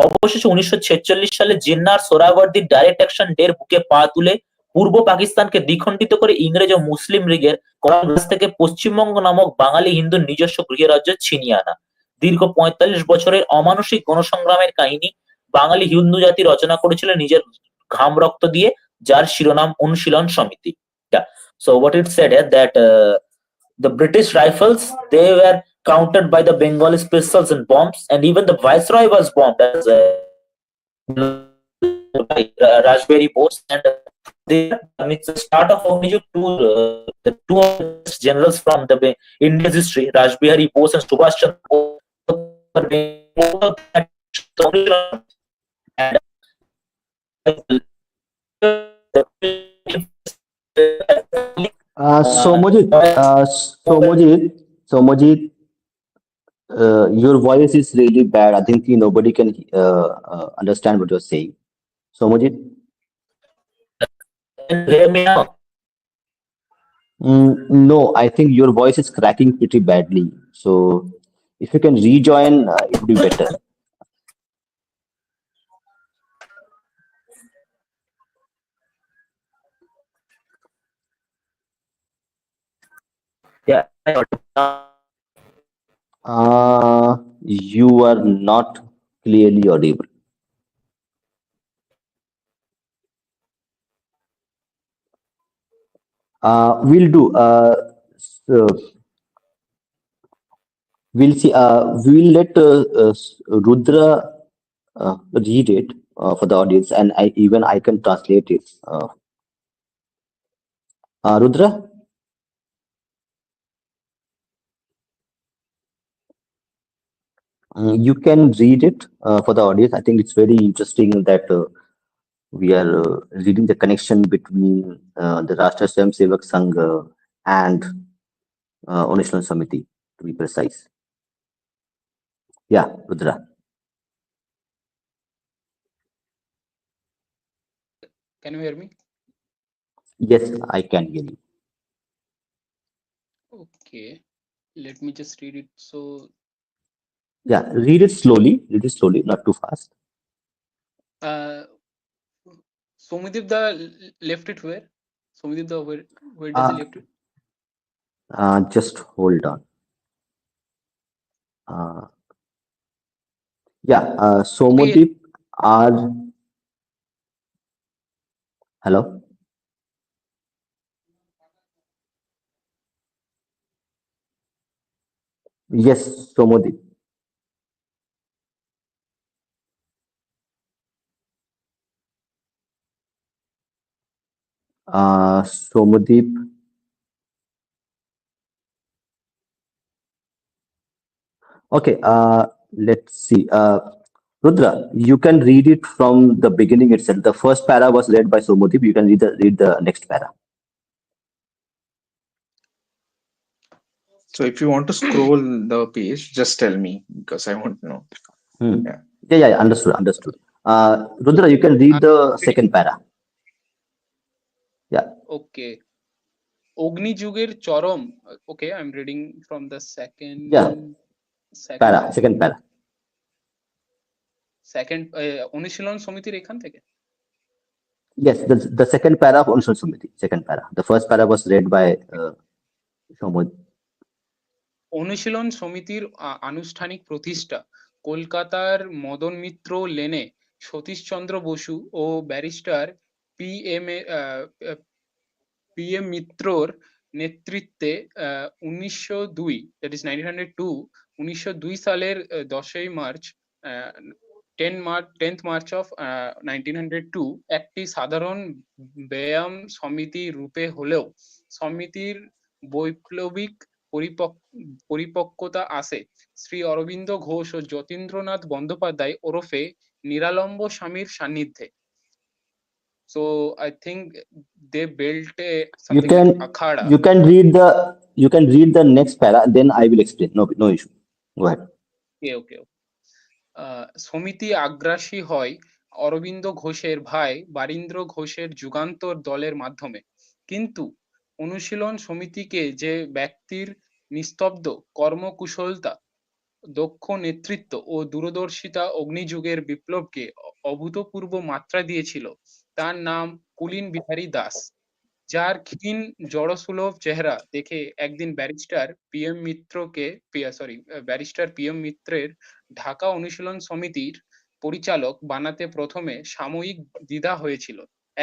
S4: অবশেষে 1946 সালে জিন্নার সোহরাওয়ার্দীর ডাইরেক্ট অ্যাকশন ডের বুকে পা তুলে পূর্ব পাকিস্তানকে দ্বিখণ্ডিত করে ইংরেজ ও মুসলিম লীগের কংগ্রেস থেকে পশ্চিমবঙ্গ নামক বাঙালি হিন্দুর নিজস্ব গৃহরাজ্য ছিনিয়ে আনা। দীর্ঘ 45 বছরের অমানুষিক গণসংগ্রামের কাহিনী বাঙালি হিন্দু জাতি রচনা করেছিল নিজের ঘাম রক্ত দিয়ে, যার শিরোনাম অনুশীলন সমিতি। So what it said here that the British rifles, they were countered by the Bengali pistols and bombs, and even the viceroy was bombed as by Raspberry Bose. And it's the start of only the two generals from the India's history, Rajbihari Bose and Subhash Chandra Bose. And
S1: Somojit, Somojit, your voice is really bad. I think nobody can understand what you're saying. Somojit,
S4: hear me now?
S1: no, I think your voice is cracking pretty badly. So if you can rejoin, it would be better.
S4: Yeah.
S1: You are not clearly audible. We'll do. So we'll see. We'll let Rudra read it for the audience, and I can translate it. Rudra, you can read it for the audience. I think it's very interesting that we are reading the connection between the Rashtra Swayam Sevak Sangh and Onishlan Samiti, to be precise. Yeah, Rudra.
S3: Can you hear me?
S1: Yes, I can hear you.
S3: Okay, let me just read it. So,
S1: Yeah, read it slowly. Read it slowly, not too fast.
S3: Soumyadip left it where? Soumyadip where does he left it?
S1: Just hold on. Yeah, Soumyadip are. Hello. Yes, Soumyadip. Soumyadip. Okay, let's see. Rudra, you can read it from the beginning itself. The first para was read by Soumyadip. You can read the next para.
S2: So if you want to scroll the page, just tell me because I won't know.
S1: Yeah. Yeah, understood. Rudra, you can read the second para. Yeah.
S3: Okay. অগ্নিযুগের চরম. Okay, I'm reading from the second.
S1: Yeah. Second para.
S3: Second অনুশীলন সমিতির এখান থেকে.
S1: Yes, the second para of Onishlan Samiti. Second para. The first para was read by Soumyadip.
S3: অনুশীলন সমিতির আনুষ্ঠানিক প্রতিষ্ঠা কলকাতার মদন মিত্র লেনে সতীশচন্দ্র বসু ও ব্যারিস্টার পি এম মিত্রর নেতৃত্বে 1902 that is 1902 সালের 10ই মার্চ 10th March of 1902 একটি সাধারণ ব্যায়াম সমিতি রূপে হলেও সমিতির বৈপ্লবিক পরিপক্কতা আসে শ্রী অরবিন্দ ঘোষ ও যতীন্দ্রনাথ বন্দ্যোপাধ্যায় ওরফে নিরালম্ব স্বামীর সান্নিধ্যে. So I think they built something like akhada.
S1: You can read the next para, then I will explain. No issue. Go ahead.
S3: Okay. সমিতি আগ্রাসী হয় অরবিন্দ ঘোষের ভাই বারীন্দ্র ঘোষের যুগান্তর দলের মাধ্যমে, কিন্তু অনুশীলন সমিতিকে যে ব্যক্তির নিস্তব্ধ কর্মকুশলতা দক্ষ নেতৃত্ব ও দূরদর্শিতা অগ্নিযুগের বিপ্লবকে অভূতপূর্ব মাত্রা দিয়েছিল। তার নাম কুলীন বিহারী দাস, যার ক্ষীণ জড়সুলভ চেহারা দেখে একদিন ব্যারিস্টার পিএম মিত্রের ঢাকা অনুশীলন সমিতির পরিচালক বানাতে প্রথমে সাময়িক দ্বিধা হয়েছিল।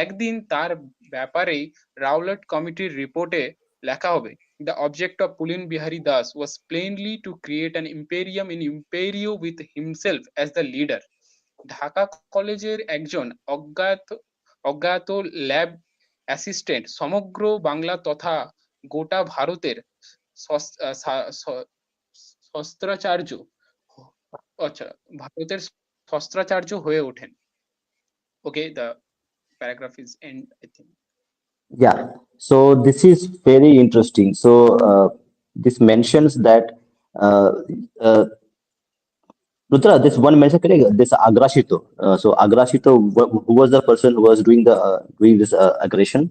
S3: একদিন তার ব্যাপারেই রাওলাট কমিটির রিপোর্টে লেখা হবে, "The object of Pulin Bihari Das was plainly to create an imperium in imperio with himself as the leader." Dhaka কলেজের একজন অজ্ঞাত ল্যাব অ্যাসিস্ট্যান্ট সমগ্র বাংলা তথা গোটা ভারতের শস্ত্রাচার্য আচ্ছা ভারতের শস্ত্রাচার্য হয়ে ওঠেন। Okay, the paragraph is end, I think.
S1: Yeah, so this is very interesting. So this mentions that uh, uh, Rudra, this one mention correct. This Agrashito. So Agrashito, who was the person who was doing this aggression?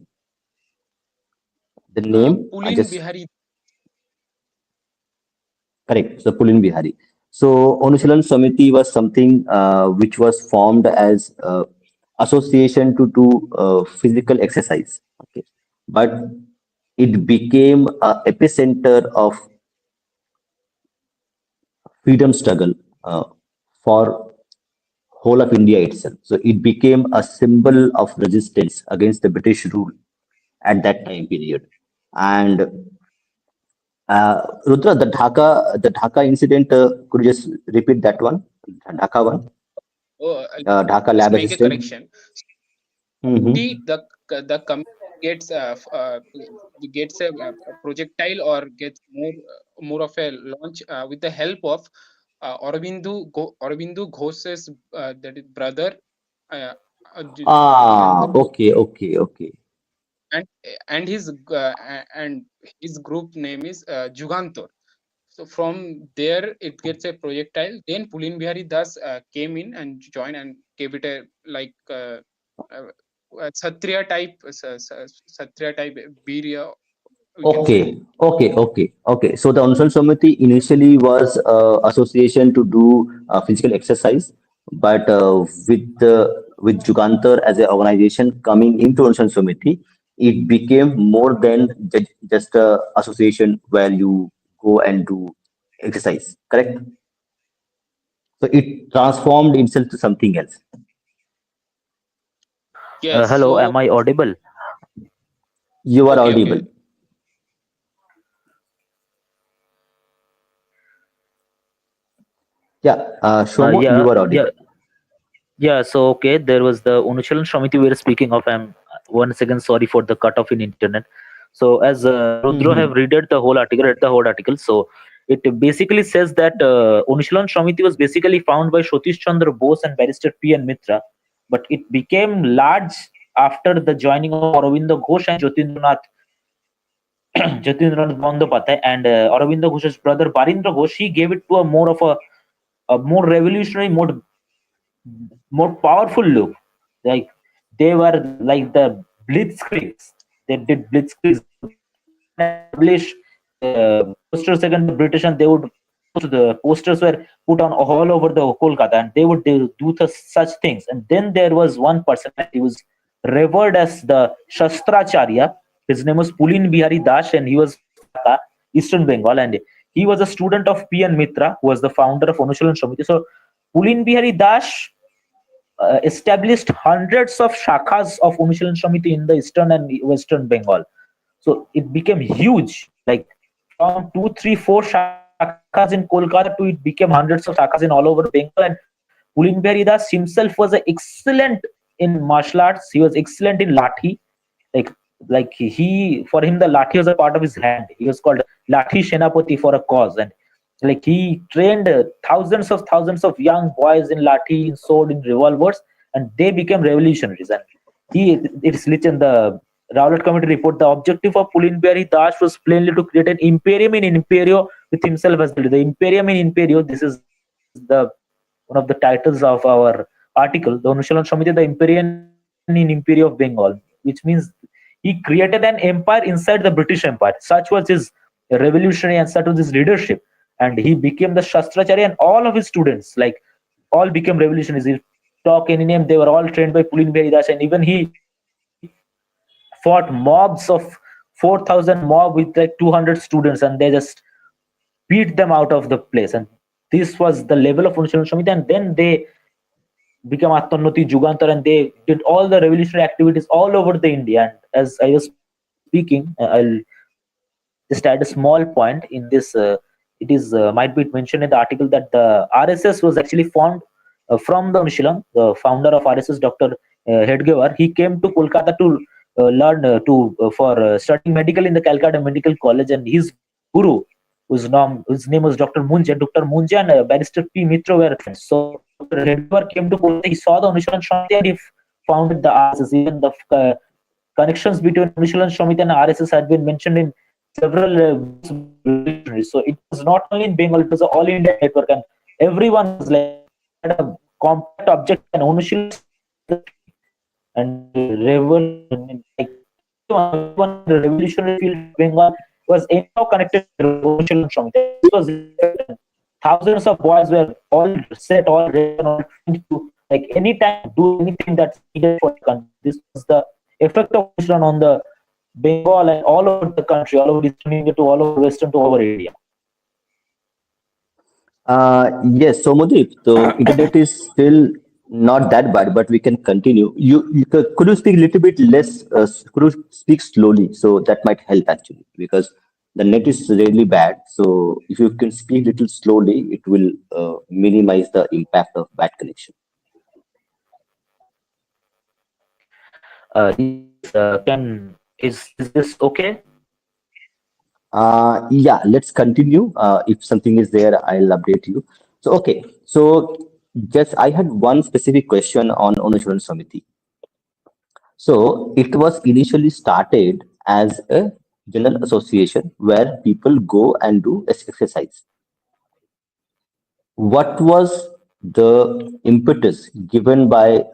S1: The name I
S3: Pulin
S1: just
S3: Bihari
S1: correct. So Pulin Bihari. So Onushilan Samiti was something which was formed as association to do physical exercise. Okay, but it became a epicenter of freedom struggle for whole of India itself. So it became a symbol of resistance against the British rule at that time period. And Rudra, the Dhaka incident, could you just repeat that one? Dhaka one, Dhaka
S3: just
S1: lab
S3: make a
S1: assistant.
S3: correction.
S1: Mm-hmm.
S3: The committee gets gets a projectile or gets more of a launch with the help of Aurobindo Ghosh's that is brother, uh, and
S1: Okay.
S3: and and his group name is Jugantor. So from there it gets a projectile. Then Pulin Bihari Das came in and joined and gave it a like uh, Satriya type birya, we can say.
S1: Okay. So the Onushan Samiti initially was association to do physical exercise, but with Jugantar as an organization coming into Onushan Samiti, it became more than just a association where you go and do exercise. Correct? So it transformed itself to something else.
S3: Yes.
S4: Hello,
S3: So
S4: am I audible?
S1: You are audible.
S3: okay.
S1: Yeah, Shomo, you
S4: Yeah,
S1: are
S4: yeah,
S1: audible.
S4: yeah. So okay, there was the Unuchalan Shamiti we were speaking of. I'm once again sorry for the cut off in internet. So as Rudra have
S1: Mm-hmm.
S4: read read the whole article. So it basically says that Unuchalan Shamiti was basically found by Shotish Chandra Bose and barrister P. N. Mitra, but it became large after the joining of Aurobindo Ghosh and Jatindranath Bandyopadhyay and Aurobindo Ghosh's brother Barindra Ghosh. He gave it to a more revolutionary, more powerful look. Like they were like the blitzkriegs. They did blitzkriegs. They would establish posters against the British, and they would the posters were put on all over the Kolkata, and they would do such things. And then there was one person, and he was revered as the Shastracharya. His name was Pulin Bihari Das, and he was from Dhaka, Eastern Bengal, and he was a student of P.N. Mitra, who was the founder of Onushalan Samiti. So Pulin Bihari Das established hundreds of shakhas of Unishalan Samiti in the eastern and western Bengal. So it became huge, like from 2, 3, 4 shakhas in Kolkata to it became hundreds of shakhas in all over Bengal. And Pulin Bihari Das himself was excellent in martial arts. He was excellent in lathi. Like he for him the lathi was a part of his hand. He was called Lathi Senapati for a cause, and like he trained thousands of young boys in lathi, in sword, in revolvers, and they became revolutionaries. And it's written the Rowlatt Committee report. The objective of Pulin Bihari Das was plainly to create an imperium in imperio with himself as the leader. The imperium in imperio. This is the one of the titles of our article. The Onushalan Samiti, the Imperium in Imperio of Bengal, which means he created an empire inside the British Empire. Such was his revolutionary and such was his leadership. and he became the Shastrachari, and all of his students, like, all became revolutionaries. If talk any name, they were all trained by Pulin Bihari Das, and even he fought mobs of 4,000 mob with like 200 students, and they just beat them out of the place. And this was the level of Anusharan Samiti, and then they became Atmannoti Jugantar, and they did all the revolutionary activities all over the India. And as I was speaking, I'll just add a small point in this. It is might be mentioned in the article that the RSS was actually formed from the Anushila, the founder of RSS, Dr. Hedgewar. He came to Kolkata to learn to for studying medical in the Calcutta Medical College, and his guru, whose name was Dr. Munje. Dr. Munje and Barrister P. Mitra were friends. So Dr. Hedgewar came to Kolkata. He saw the Anusharan Shamiti and he founded the RSS. Even the connections between Anusharan Shamiti and RSS had been mentioned in several books by revolutionaries. So it was not only in Bengal; it was an all-India network, and everyone was like had a compact objective, and Anusharan Samiti was the key. And revolution, like everyone in the revolutionary field of Bengal was anyhow connected to Anusharan Samiti. And this was respected. And thousands of boys were all set, all ready, and all trained to like anytime do anything that's needed for the country. This was the effect of Anusharan on the Bengal and all over the country, all over Eastern India to all over Western to all over India.
S1: Yes, so Mudit, the internet is still not that bad, but we can continue. Could you speak a little bit less? Could you speak slowly? So that might help actually, because the net is really bad. So if you can speak little slowly, it will minimize the impact of bad connection.
S4: Yes, can is this okay?
S1: Yeah, let's continue. If something is there, I'll update you. So okay, so just I had one specific question on Onusharan Samiti. So it was initially started as a general association where people go and do exercise. What was the impetus given by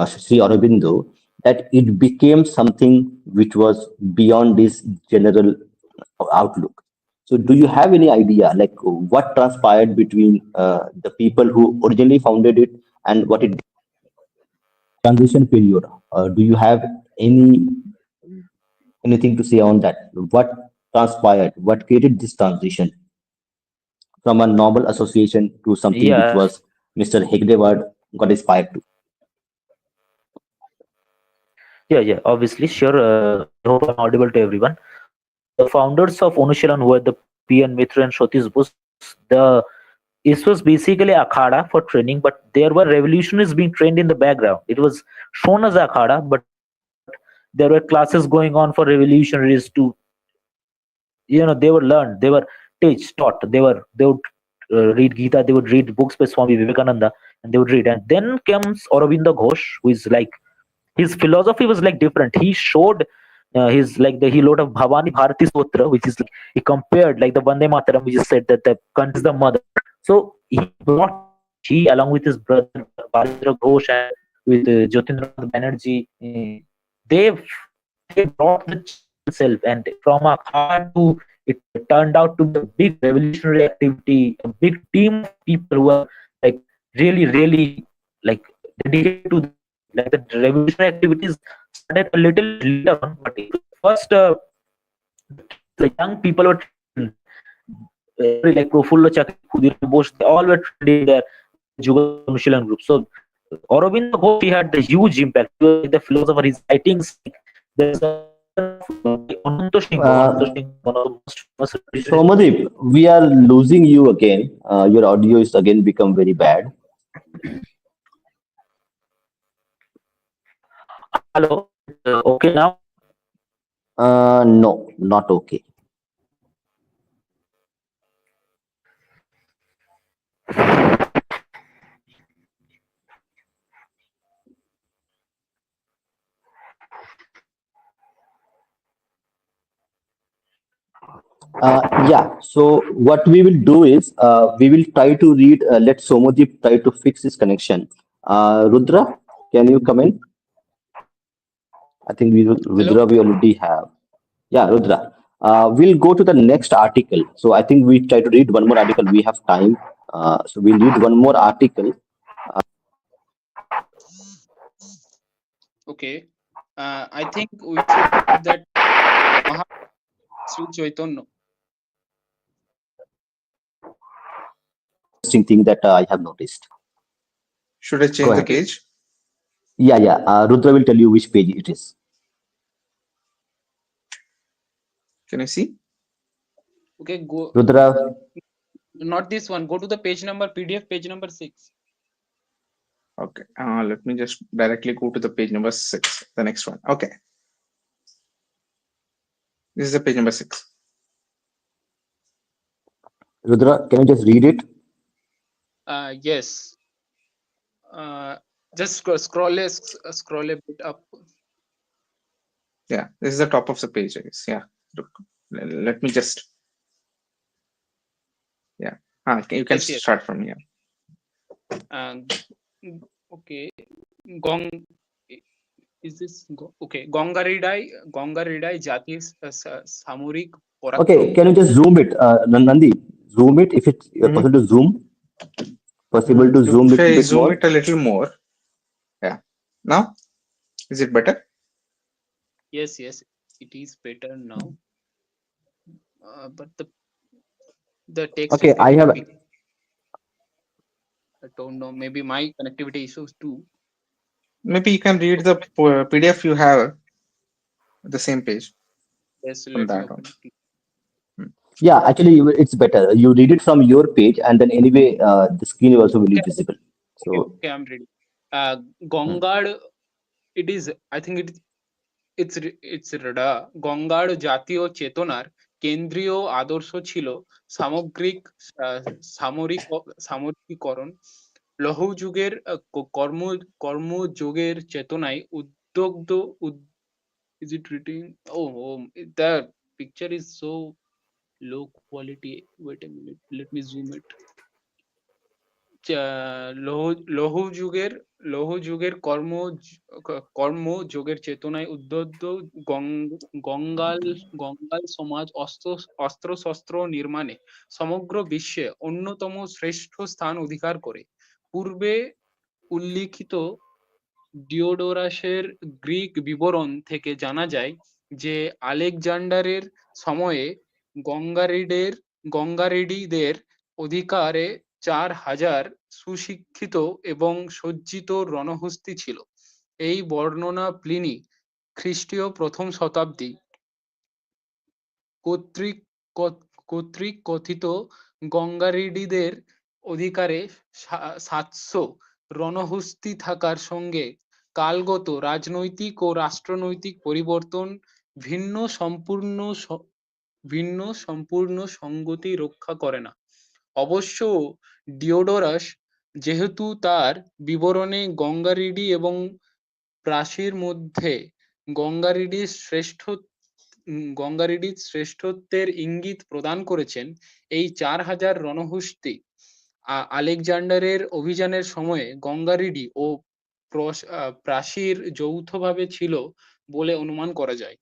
S1: Sri Aurobindo that it became something which was beyond this general outlook? So, do you have any idea, like what transpired between the people who originally founded it and what it transition period? Do you have any anything to say on that? What transpired? What created this transition from a normal association to something which
S4: Yeah,
S1: was Mr. Hegdewar got inspired to?
S4: yeah. Obviously, sure. I hope I'm audible to everyone. The founders of Onusharan were the P. N. Mitra and Shotis Bose. This was basically akhada for training, but there were revolutionists being trained in the background. It was shown as akhada, but there were classes going on for revolutionaries to, they were learned, they were taught. They would read Gita, they would read books by Swami Vivekananda, and they would read. And then comes Aurobindo Ghosh, who is like his philosophy was like different. He showed his like he wrote of Bhavani Bharati Sutra, which is like he compared like the Vande Mataram, which is said that the country is the mother. So he brought change. He, along with his brother Balendra Ghosh and with Jyotindranath Banerjee, they they brought the change itself, and from a khada to it turned out to be a big revolutionary activity, a big team of people who are like really like dedicated to this cause. Like the revolutionary activities started a little bit later on, but it was first the kids, like young people were trained. Every like Profullo Chakri, Khudiram Bose, they all were trained in the Jugadan Anushীলন group. So Aurobindo Ghosh, he had the huge impact. He was like the philosopher. His writings, like, there's a Ananta Singh. Ananta
S1: Uh,
S4: Singh, one of the most famous revolutionaries.
S1: Somadip, we are losing you again. Your audio is again become very bad.
S4: Hello, is it okay now?
S1: No, not okay. Yeah, so what we will do is we will try to read, let Somodip try to fix his connection. Rudra, can you come in? I think Rudra we already have. Yeah, Rudra. We'll go to the next article. So I think we try to read one more article. We have time. So we'll read one more article.
S3: Okay. I think we should read that Maha Sri Chaitanya.
S1: Interesting thing that I have noticed.
S2: Should I
S1: Go
S2: change the
S1: ahead.
S3: Okay.
S2: page?
S1: Yeah, yeah. Rudra will tell you which page it is.
S2: Can you see?
S3: Okay. Go.
S1: Rudra,
S3: Not this one. Go to the page number PDF page number 6.
S2: Okay. Let me just directly go to the page number 6, the next one. Okay. This is the page number 6.
S1: Rudra, can you just read it?
S3: Yes. Just scroll a bit up.
S2: Yeah, this is the top of the page, I guess. Yeah. Look, let me just. Yeah. You can
S3: Yes, yes.
S2: start from here.
S3: Okay. Gong. Is this okay? Gongaridai Jati Samurik
S1: Okay,
S3: Parakram.
S1: can you just zoom it? Nandi, zoom it if it's possible to zoom. Possible to zoom
S2: If
S1: little
S2: I
S1: bit
S2: zoom
S1: more.
S2: it a little more. Yeah. Now, is it better?
S3: Yes, yes, it is better now. But the text
S1: Okay,
S3: is
S1: I
S3: getting
S1: have.
S3: big. I don't know. Maybe my connectivity issues too.
S2: Maybe you can read the PDF you have, the same page
S3: Yes,
S2: from
S3: let me
S2: that on.
S3: open it.
S1: Yeah, actually, it's better. You read it from your page, and then anyway, the screen also will be
S3: Okay,
S1: visible. So,
S3: okay, I'm ready.
S1: hmm.
S3: Gongad, it is. I think it's রডা গঙ্গার জাতীয় চেতনার কেন্দ্রীয় আদর্শ ছিল সামগ্রিক সামরিকীকরণ লৌহ যুগের কর্মযোগের চেতনায় উদ্যোগ্ধ is it written the picture is so low quality. Wait a minute, let me zoom it. লৌহ যুগের কর্মযোগের চেতনায় উদ্বুদ্ধ গঙ্গাল গঙ্গাল সমাজ অস্ত্রশস্ত্র নির্মাণে সমগ্র বিশ্বে অন্যতম শ্রেষ্ঠ স্থান অধিকার করে। পূর্বে উল্লিখিত ডিওডোরাসের গ্রিক বিবরণ থেকে জানা যায় যে আলেকজান্ডারের সময়ে গঙ্গারেডীদের অধিকারে 4000 সুশিক্ষিত এবং সজ্জিত রণহস্তি ছিল। এই বর্ণনা প্লিনি খ্রিস্টীয় প্রথম শতাব্দী কর্তৃক কর্তৃক কথিত গঙ্গারেডীদের অধিকারে 700 রণহস্তি থাকার সঙ্গে কালগত রাজনৈতিক ও রাষ্ট্রনৈতিক পরিবর্তন ভিন্ন সম্পূর্ণ সঙ্গতি রক্ষা করে না। অবশ্য ডিওডোরাস যেহেতু তার বিবরণে গঙ্গারেডি এবং প্রাচীর মধ্যে গঙ্গারেডির শ্রেষ্ঠত্বের ইঙ্গিত প্রদান করেছেন, এই 4000 রণহস্তি আলেকজান্ডারের অভিযানের সময়ে গঙ্গারেডি ও প্রাচীর যৌথভাবে ছিল বলে অনুমান করা যায়।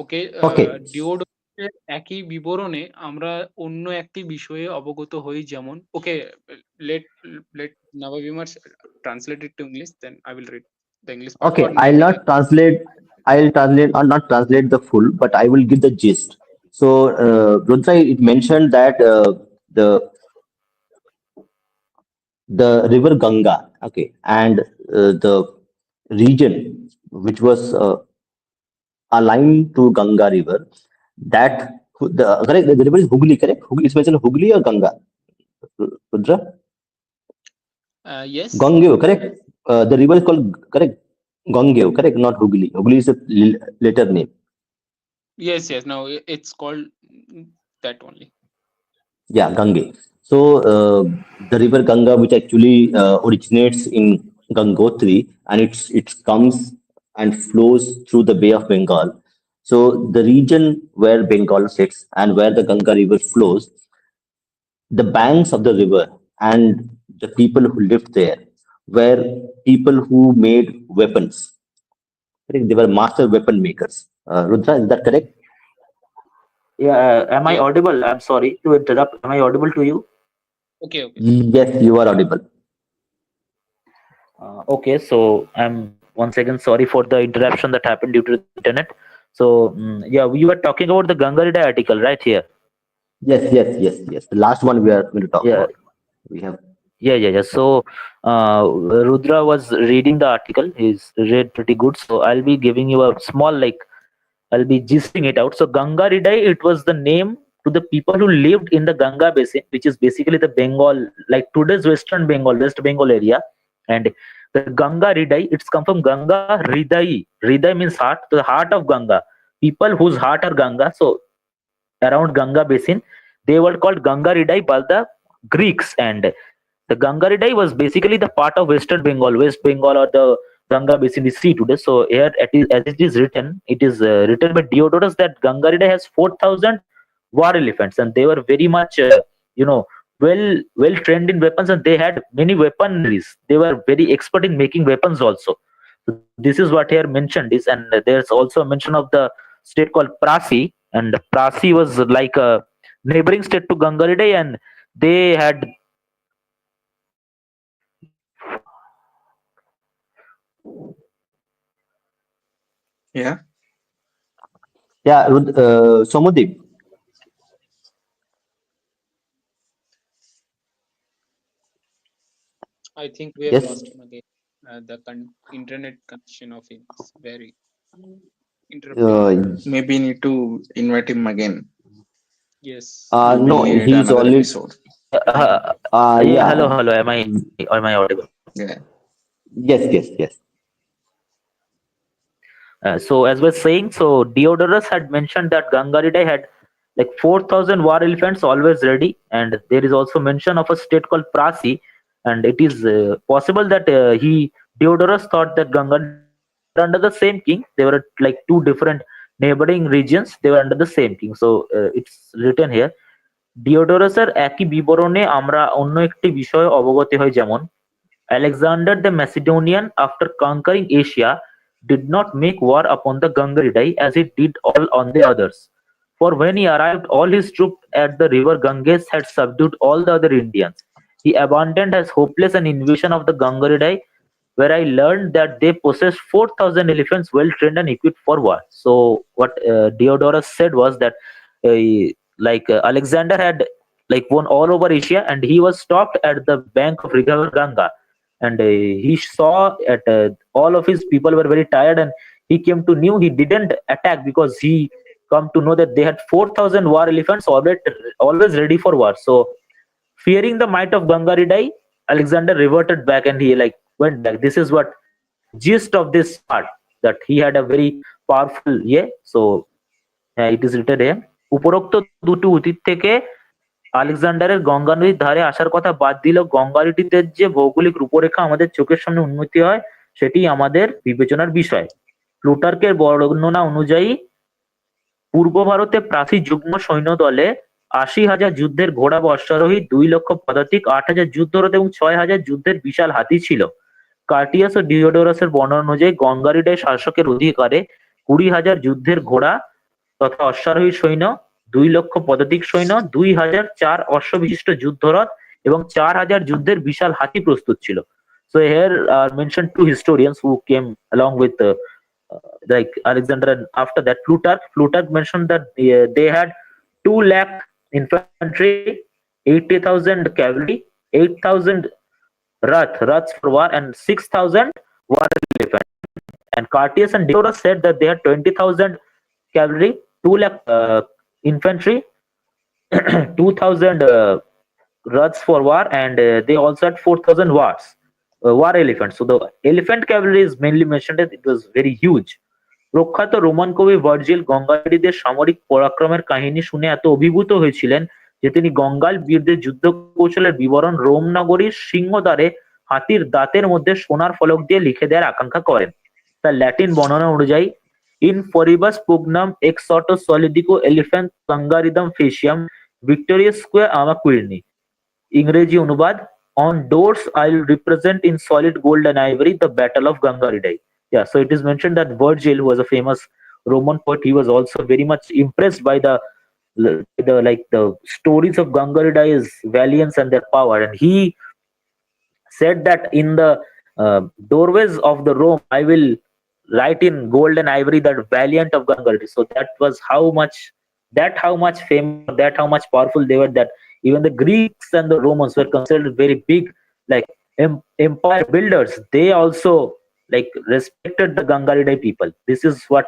S3: ওকে,
S1: Okay.
S3: ডিওডোরাসের একই বিবরণে আমরা অন্য একটি বিষয়ে অবগত হই, যেমন ওকে let let Navavimar translate it to English, then I will read the English part,
S1: Okay,
S3: or maybe I
S1: I'll translate or not translate the full, but I will give the gist. So, Rudra, it mentioned that the the river Ganga, okay, and the region which was aligned to Ganga river, that correct, the river is Hooghly, correct? Hooghly, it's mentioned Hooghly or Ganga, Rudra?
S3: yes,
S1: Gangeo, correct? The river is called, correct, Gangeo, correct, not Hooghly. Hooghly is a later name.
S3: yes, no, it's called that only.
S1: Yeah, Gange. So the river Ganga, which actually originates in Gangotri, and it comes and flows through the Bay of Bengal. So the region where Bengal sits and where the Ganga river flows, the banks of the river and the people who lived there were people who made weapons. I think they were master weapon makers. Rudra, is that correct?
S4: Yeah, am I
S3: Yes.
S4: audible? I'm sorry to interrupt. Am I audible to you?
S3: Okay. Okay.
S1: Yes, you are audible.
S4: Okay, so I'm once again sorry for the interruption that happened due to the internet. So, yeah, we were talking about the Gangarida article right here.
S1: Yes, yes, yes, yes. The last one we are going to talk
S4: Yeah,
S1: about. We have.
S4: yeah. So, Rudra was reading the article. He's read pretty good. So, I'll be giving you a small, like, I'll be gisting it out. So, Ganga Ridai, it was the name to the people who lived in the Ganga basin, which is basically the Bengal, like today's Western Bengal, West Bengal area. And the Ganga Ridai, it's come from Ganga Hridai. Hridai means heart, to the heart of Ganga. People whose heart are Ganga. So, around Ganga basin, they were called Ganga Ridai by the Greeks. And the Gangaridai was basically the part of Western Bengal, West Bengal, or the Ganga basin we see today. So here, as it is written, it is written by Diodorus that Gangaridai has 4,000 war elephants, and they were very much, you know, well trained in weapons, and they had many weaponries. They were very expert in making weapons also. So this is what here mentioned is, and there's also a mention of the state called Prasi, and Prasi was like a neighboring state to Gangaridai, and they had
S2: Yeah.
S1: Yeah, Somodip.
S3: I think we have
S1: Yes.
S3: lost him again. Internet connection of him is very interrupting him.
S1: Uh,
S2: Maybe need to invite him again.
S3: Yes.
S2: We will
S1: no,
S2: need
S1: he's
S2: another
S1: already.
S2: episode.
S4: yeah,
S1: Yeah.
S4: hello. Am I audible?
S2: Yeah.
S1: Yes, yes, yes.
S4: So as we're saying, so Diodorus had mentioned that Gangaridai had like 4,000 war elephants always ready, and there is also mention of a state called Prasi, and it is possible that Diodorus thought that Gangaridai were under the same king. They were like two different neighboring regions. They were under the same king. So it's written here. ডিওডোরাসের একই বিবরণে আমরা অন্য একটি বিষয়ে অবগত হই, যেমন Alexander the Macedonian, after conquering Asia, did not make war upon the Gangaridae as he did all on the others. For when he arrived, all his troops at the river Ganges had subdued all the other Indians. He abandoned as hopeless an invasion of the Gangaridae, where I learned that they possessed 4,000 elephants well trained and equipped for war. So, what Diodorus said was that Alexander had like won all over Asia, and he was stopped at the bank of river Ganga, and he saw at all of his people were very tired, and he came to knew he didn't attack because he come to know that they had 4,000 war elephants always ready for war. So fearing the might of Gangaridai, Alexander reverted back, and he like went back. This is what gist of this part, that he had a very powerful, yeah. So it is written here. উপরোক্ত দুটি অতীত থেকে আলেকজান্ডারের গঙ্গা নদীর ধারে আসার কথা বাদ দিলেও গঙ্গা নদীতে যে ভৌগোলিক রূপরেখা আমাদের চোখের সামনে উন্নতি হয়, সেটি আমাদের বিবেচনার বিষয়। প্লুটার্কের বর্ণনা অনুযায়ী পূর্ব ভারতে প্রাচী যুগ্ম সৈন্যদলে ৮০,০০০ যুদ্ধের ঘোড়া বা অশ্বারোহী, ২,০০,০০০ পদাতিক, ৮,০০০ যুদ্ধরথ এবং ৬,০০০ যুদ্ধের বিশাল হাতি ছিল। কার্টিয়াস ও ডিওডোরাসের বর্ণনা অনুযায়ী গঙ্গারিডাই শাসকের অধিকারে ২০,০০০ যুদ্ধের ঘোড়া তথা অশ্বারোহী সৈন্য, ২,০০,০০০ পদাতিক সৈন্য, ২,০০০ অশ্ববিশিষ্ট যুদ্ধরথ এবং ৪,০০০ যুদ্ধের বিশাল হাতি প্রস্তুত ছিল। So here are mentioned two historians who came along with like Alexander, and after that Plutarch mentioned that they had 2 lakh infantry, 80,000 cavalry, 8,000 rats for war, and 6,000 war elephants. And Cartier and Diodorus said that they had 20,000 cavalry, 2 lakh infantry, 2,000 rats for war, and they also had 4,000 war elephants. So the elephant cavalry is mainly mentioned. It was very huge. প্রখ্যাত Roman কবি Virgil গঙ্গারীদের সামরিক পরাক্রমের কাহিনী শুনে এত অভিভূত হয়েছিলেন যে তিনি গঙ্গাল বীরদের যুদ্ধ কৌশলের বিবরণ রোম নগরীর সিংহদ্বারে হাতির দাঁতের মধ্যে সোনার ফলক দিয়ে লিখে দেওয়ার আকাঙ্ক্ষা করেন। তার ল্যাটিন বর্ণনা অনুযায়ী ইন ফরিবাস পুগনাম এক্স অটো সলিডিকো এলিফ্যান্ট গঙ্গারিদম ফেসিয়াম ভিক্টোরিয়া স্কোয়ার আমাকুইরনি। ইংরেজি অনুবাদ, on doors I will represent in solid gold and ivory the battle of Gangaridai. Yeah, so it is mentioned that Virgil, who was a famous Roman poet, he was also very much impressed by the stories of Gangadhar's valiance and their power, and he said that in the doorways of the Rome, I will write in gold and ivory that valiant of Gangadhar. So that was how much famous or that how much powerful they were, that even the Greeks and the Romans were considered very big, like empire builders. They also like respected the Gangaridai people. This is what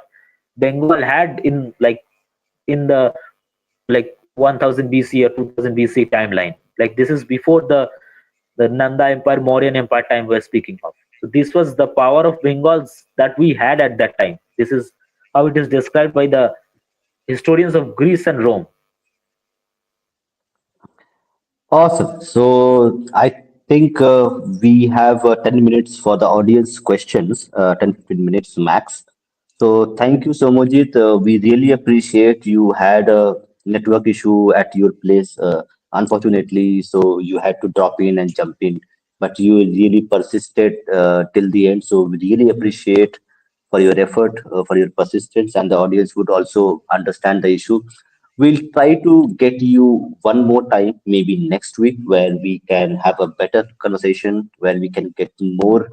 S4: Bengal had in the like 1000 BC or 2000 BC timeline. Like this is before the Nanda Empire, Mauryan Empire time we're speaking of. So this was the power of Bengals that we had at that time. This is how it is described by the historians of Greece and Rome.
S1: Awesome. So I think we have 10 minutes for the audience questions, 10 15 minutes max. So thank you, Somojit. We really appreciate you had a network issue at your place, unfortunately, so you had to drop in and jump in, but you really persisted till the end. So we really appreciate for your effort, for your persistence, and the audience would also understand the issue. We'll try to get you one more time, maybe next week, where we can have a better conversation, where we can get more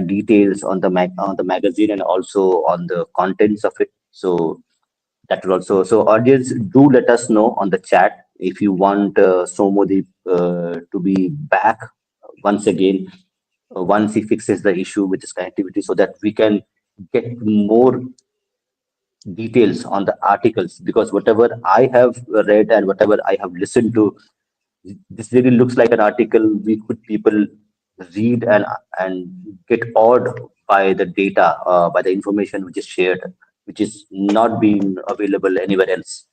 S1: details on the on the magazine and also on the contents of it. So that will also. So audience, do let us know on the chat if you want Somodeep to be back once again once he fixes the issue with his connectivity, so that we can get more details on the articles, because whatever I have read and whatever I have listened to, this really looks like an article we could people read and get awed by the data, by the information which is shared, which is not being available anywhere else.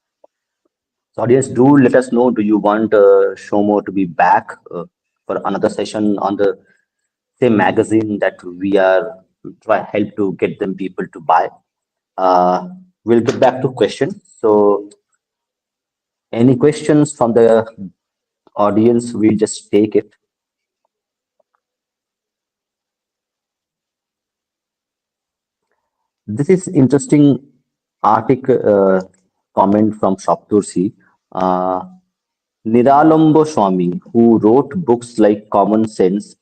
S1: So audience, do let us know. Do you want Shomo to be back for another session on the same magazine that we are try help to get them people to buy? Uh, we'll get back to questions. So, any questions from the audience? We'll just take it. This is interesting article comment from Shoptursi. Uh, Niralambo Swami, who wrote books like Common Sense,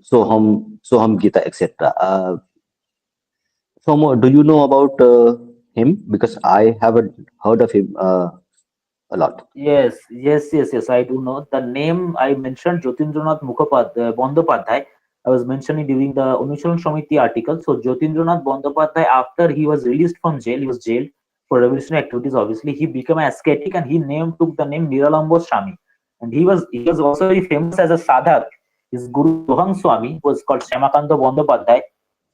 S1: Soham Gita, etc. Somo, do you know about him? Because I haven't heard of him a lot.
S4: Yes. I do know the name. I mentioned Jyotindranath Bandopadhyay. I was mentioning during the Anusharan Samiti article. So Jyotindranath Bandopadhyay, after he was released from jail, he was jailed for revolutionary activities. Obviously, he became an ascetic and he took the name Niralambo Swami. And he was also very famous as a sadhak. His guru Sohang Swami was called Shyamakanta Bandopadhyay.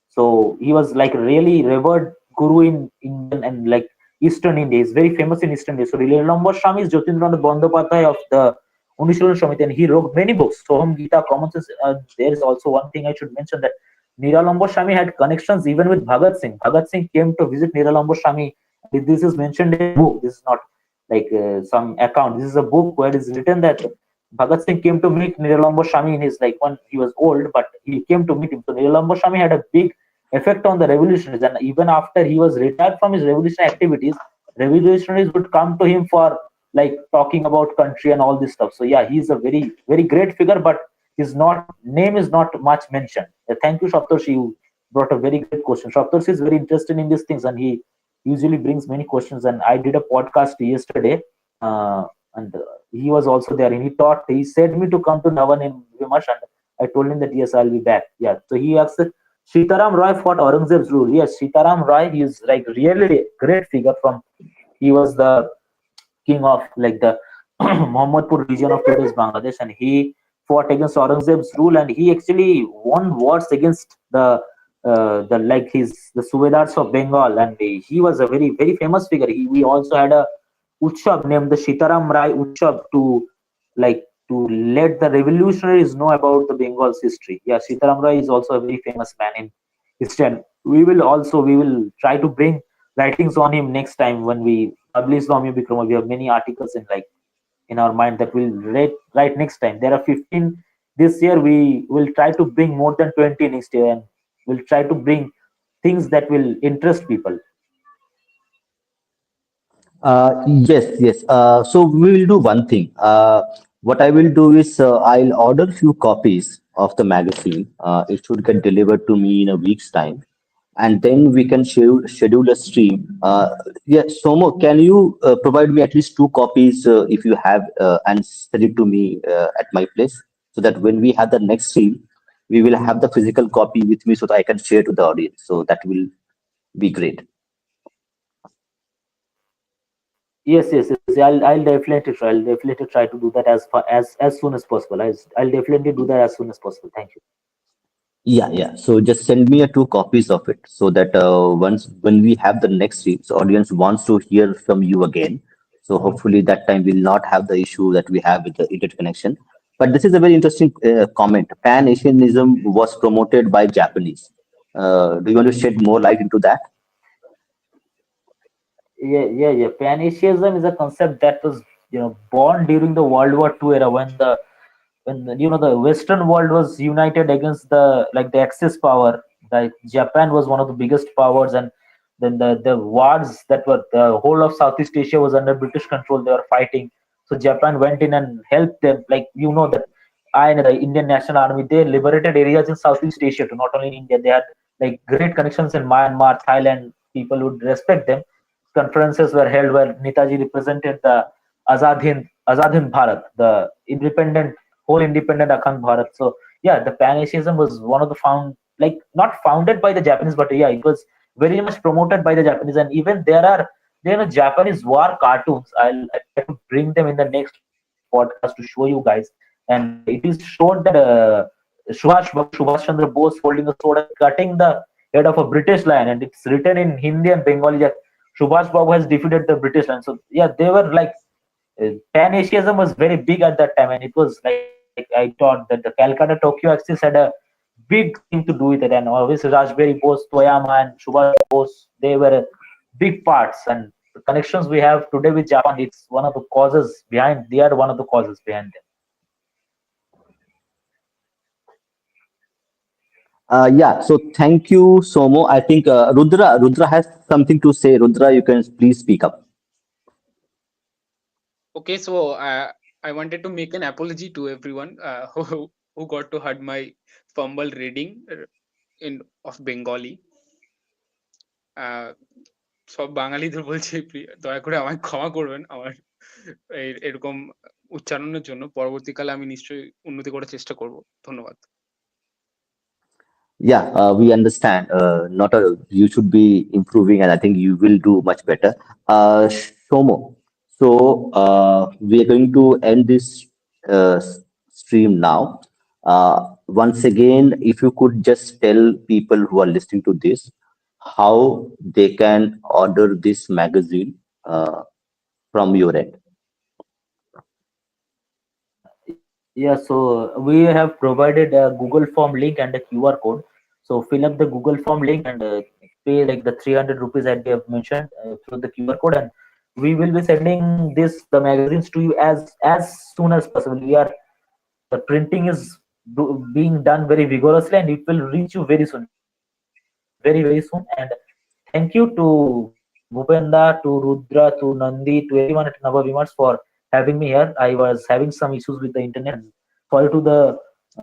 S4: So he was like really revered guru in Indian and like Eastern India. He's very famous in Eastern India. So Nilambar Swami is Jyotindranath Bandopadhyay of the Anusharan Samiti, and he wrote many books. Soham Gita, Common Sense. There is also one thing I should mention, that Niralambar Swami had connections even with Bhagat Singh. Bhagat Singh came to visit Niralambar Swami. This is mentioned in a book. This is not like some account. This is a book where it is written that Bhagat Singh came to meet Niralambar Swami in his, like, when he was old, but he came to meet him. So Niralambar Swami had a big effect on the revolutionaries, and even after he was retired from his revolutionary activities, revolutionaries would come to him for like talking about country and all this stuff. So yeah, he's a very great figure, but his not name is not much mentioned. Thank you, Shaptarshi. You brought a very great question. Shaptarshi is very interested in these things, and he usually brings many questions. And I did a podcast yesterday, uh, and he was also there, and he said me to come to Navan in Vimash, and I told him that yes, I'll be back. Yeah, so he asked, Sitaram Roy fought Aurangzeb's rule. Yes, Sitaram Roy, he is like really great figure from. He was the king of like the Mohammadpur region of today's Bangladesh, and he fought against Aurangzeb's rule, and he actually won wars against the like his the Subedars of Bengal, and he was a very famous figure. We also had a Utsav named the Sitaram Rai Utsav to like to let the revolutionaries know about the Bengal's history. Yeah, Sitaram Rai is also a very famous man in history. And we will try to bring writings on him next time when we publish the AmiyaBikrama. We have many articles in our mind that we'll write next time. There are 15 this year. We will try to bring more than 20 next year, and we'll try to bring things that will interest people.
S1: Yes. So we will do one thing. What I will do is I'll order few copies of the magazine. It should get delivered to me in a week's time, and then we can schedule a stream. Yeah, Somo, can you provide me at least two copies if you have, and send it to me at my place, so that when we have the next stream, we will have the physical copy with me, so that I can share to the audience. So that will be great.
S4: Yes. I'll definitely try. I'll definitely try to do that as soon as possible. I'll definitely do that as soon as possible. Thank you.
S1: Yeah. So just send me two copies of it so that once when we have the next streams, audience wants to hear from you again. So hopefully that time we'll not have the issue that we have with the internet connection. But this is a very interesting comment. Pan-Asianism was promoted by Japanese. Do you want to shed more light into that?
S4: Yeah. Pan-Asianism is a concept that was, born during the World War II era when the Western world was united against the Axis power. Like Japan was one of the biggest powers, and then the wars that were the whole of Southeast Asia was under British control. They were fighting, so Japan went in and helped them. Like that I and the Indian National Army, they liberated areas in Southeast Asia to not only in India. They had like great connections in Myanmar, Thailand. People would respect them. Conferences were held where Netaji represented the Azad Hind Bharat, the whole independent Akhand Bharat. So yeah, the Pan-Asianism was one of the not founded by the Japanese, but yeah, it was very much promoted by the Japanese. And even there are Japanese war cartoons. I try to bring them in the next podcast to show you guys. And it is shown that Subhash Chandra Bose holding a sword and cutting the head of a British lion, and it's written in Hindi and Bengali that Subhash Babu has defeated the British lion. So yeah, they were like Pan Asianism was very big at that time, and it was like I thought that the Calcutta Tokyo axis had a big thing to do with it, and obviously Raspberry Bose, Toyama, and Subhash Bose, they were big parts, and the connections we have today with Japan, it's one of the causes behind. They are one of the causes behind them.
S1: Yeah, so thank you, Somo. I think Rudra has something to say. Rudra, you can please speak up.
S3: Okay, so I wanted to make an apology to everyone who got to heard my fumble reading in of Bengali. সব বাঙালিদের বলছি দয়া করে আমায় ক্ষমা করবেন আমার এরকম উচ্চারণের জন্য। পরবর্তীকালে আমি নিশ্চয়ই উন্নতি করার চেষ্টা করব। ধন্যবাদ।
S1: Yeah, we understand. Not you should be improving, and I think you will do much better. Shomo, so we are going to end this stream now. Once again, if you could just tell people who are listening to this how they can order this magazine from your end.
S4: Yeah, so we have provided a Google Form link and a QR code. So fill up the Google Form link and pay like the 300 rupees that we have mentioned through the QR code, and we will be sending the magazines to you as soon as possible. The printing is being done very vigorously, and it will reach you very soon, very very soon. And thank you to Bhupenda, to Rudra, to Nandi, to everyone at Navavimars for having me here. I was having some issues with the internet. Sorry to the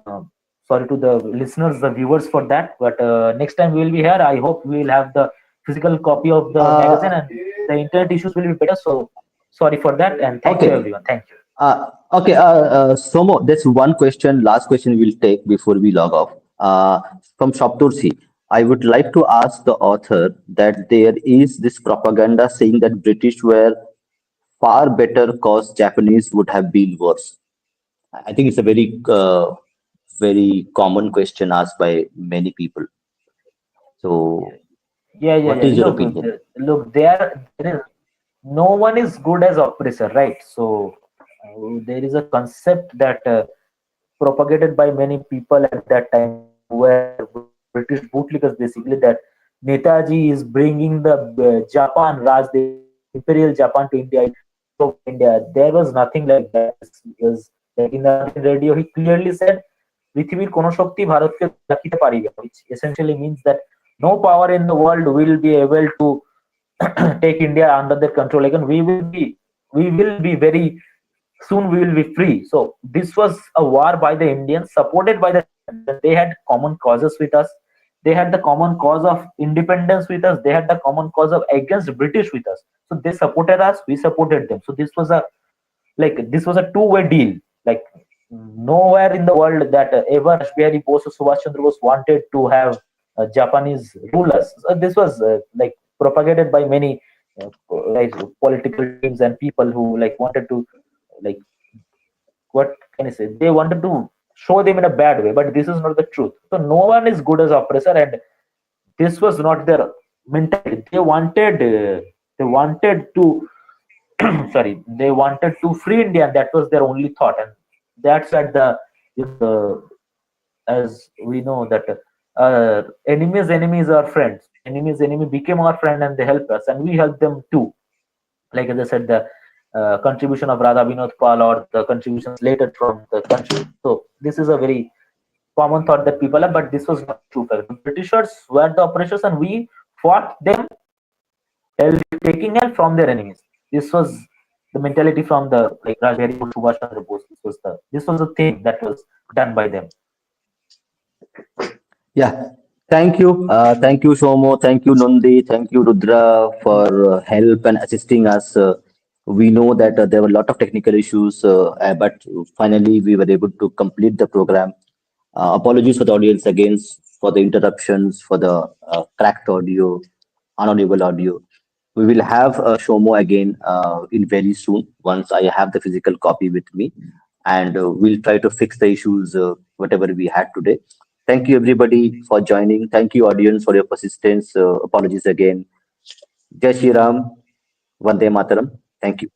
S4: uh, sorry to the listeners, the viewers for that. But next time we will be here. I hope we will have the physical copy of the magazine,
S1: Uh,
S4: and the internet issues will be better. So sorry for that, and thank you
S1: okay.
S4: everyone. Thank you.
S1: Somo, there's one question, last question we'll take before we log off. From Shoptursi, I would like to ask the author that there is this propaganda saying that British were far better cause Japanese would have been worse. I think it's a very common question asked by many people. So, what
S4: Yeah.
S1: is your
S4: Look,
S1: opinion?
S4: there is no one is good as oppressor, right? So there is a concept that propagated by many people at that time who were British bootlickers, basically, that Netaji is bringing the Japan Raj, the imperial Japan to India, over India. There was nothing like that. Because like in the Azad Hind Radio, he clearly said পৃথিবীর কোন শক্তি ভারতকে রাখিতে পারিবে, which essentially means that no power in the world will be able to take India under their control again. We will be very soon we will be free. So this was a war by the Indians, supported by the Germans, and they had common causes with us. They had the common cause of independence with us. They had the common cause of against British with us. So they supported us, we supported them. So this was a two-way deal. Like nowhere in the world that ever Bihari Bose or Subhash Chandra Bose wanted to have Japanese rulers. So this was like propagated by many like political teams and people who like wanted to like what can I say? They wanted to show them in a bad way, but this is not the truth. So no one is good as oppressor, and this was not their mentality. They wanted to sorry, they wanted to free India, and that was their only thought. And that's at the as we know that enemies enemies are friends. Enemies enemy became our friend, and they helped us, and we helped them too. Like as I said, the contribution of Radha Vinod Pal or the contributions later from the country. So this is a very common thought that people have, but this was not true. The Britishers were the oppressors, and we fought them, taking help from their enemies. This was the mentality from the like Rajbihari Bose, Subhash Chandra Bose. This was the thing that was done by them.
S1: Yeah. Thank you, Somo. Thank you, Nundi. Thank you, Rudra, for help and assisting us. We know that there were a lot of technical issues, but finally we were able to complete the program. Apologies for the audience again for the interruptions, for the cracked audio, unaudible audio. We will have Shomo again in very soon once I have the physical copy with me, and we'll try to fix the issues whatever we had today. Thank you everybody for joining. Thank you audience for your persistence. Apologies again. Jai Shri Ram, Vande Mataram. Thank you.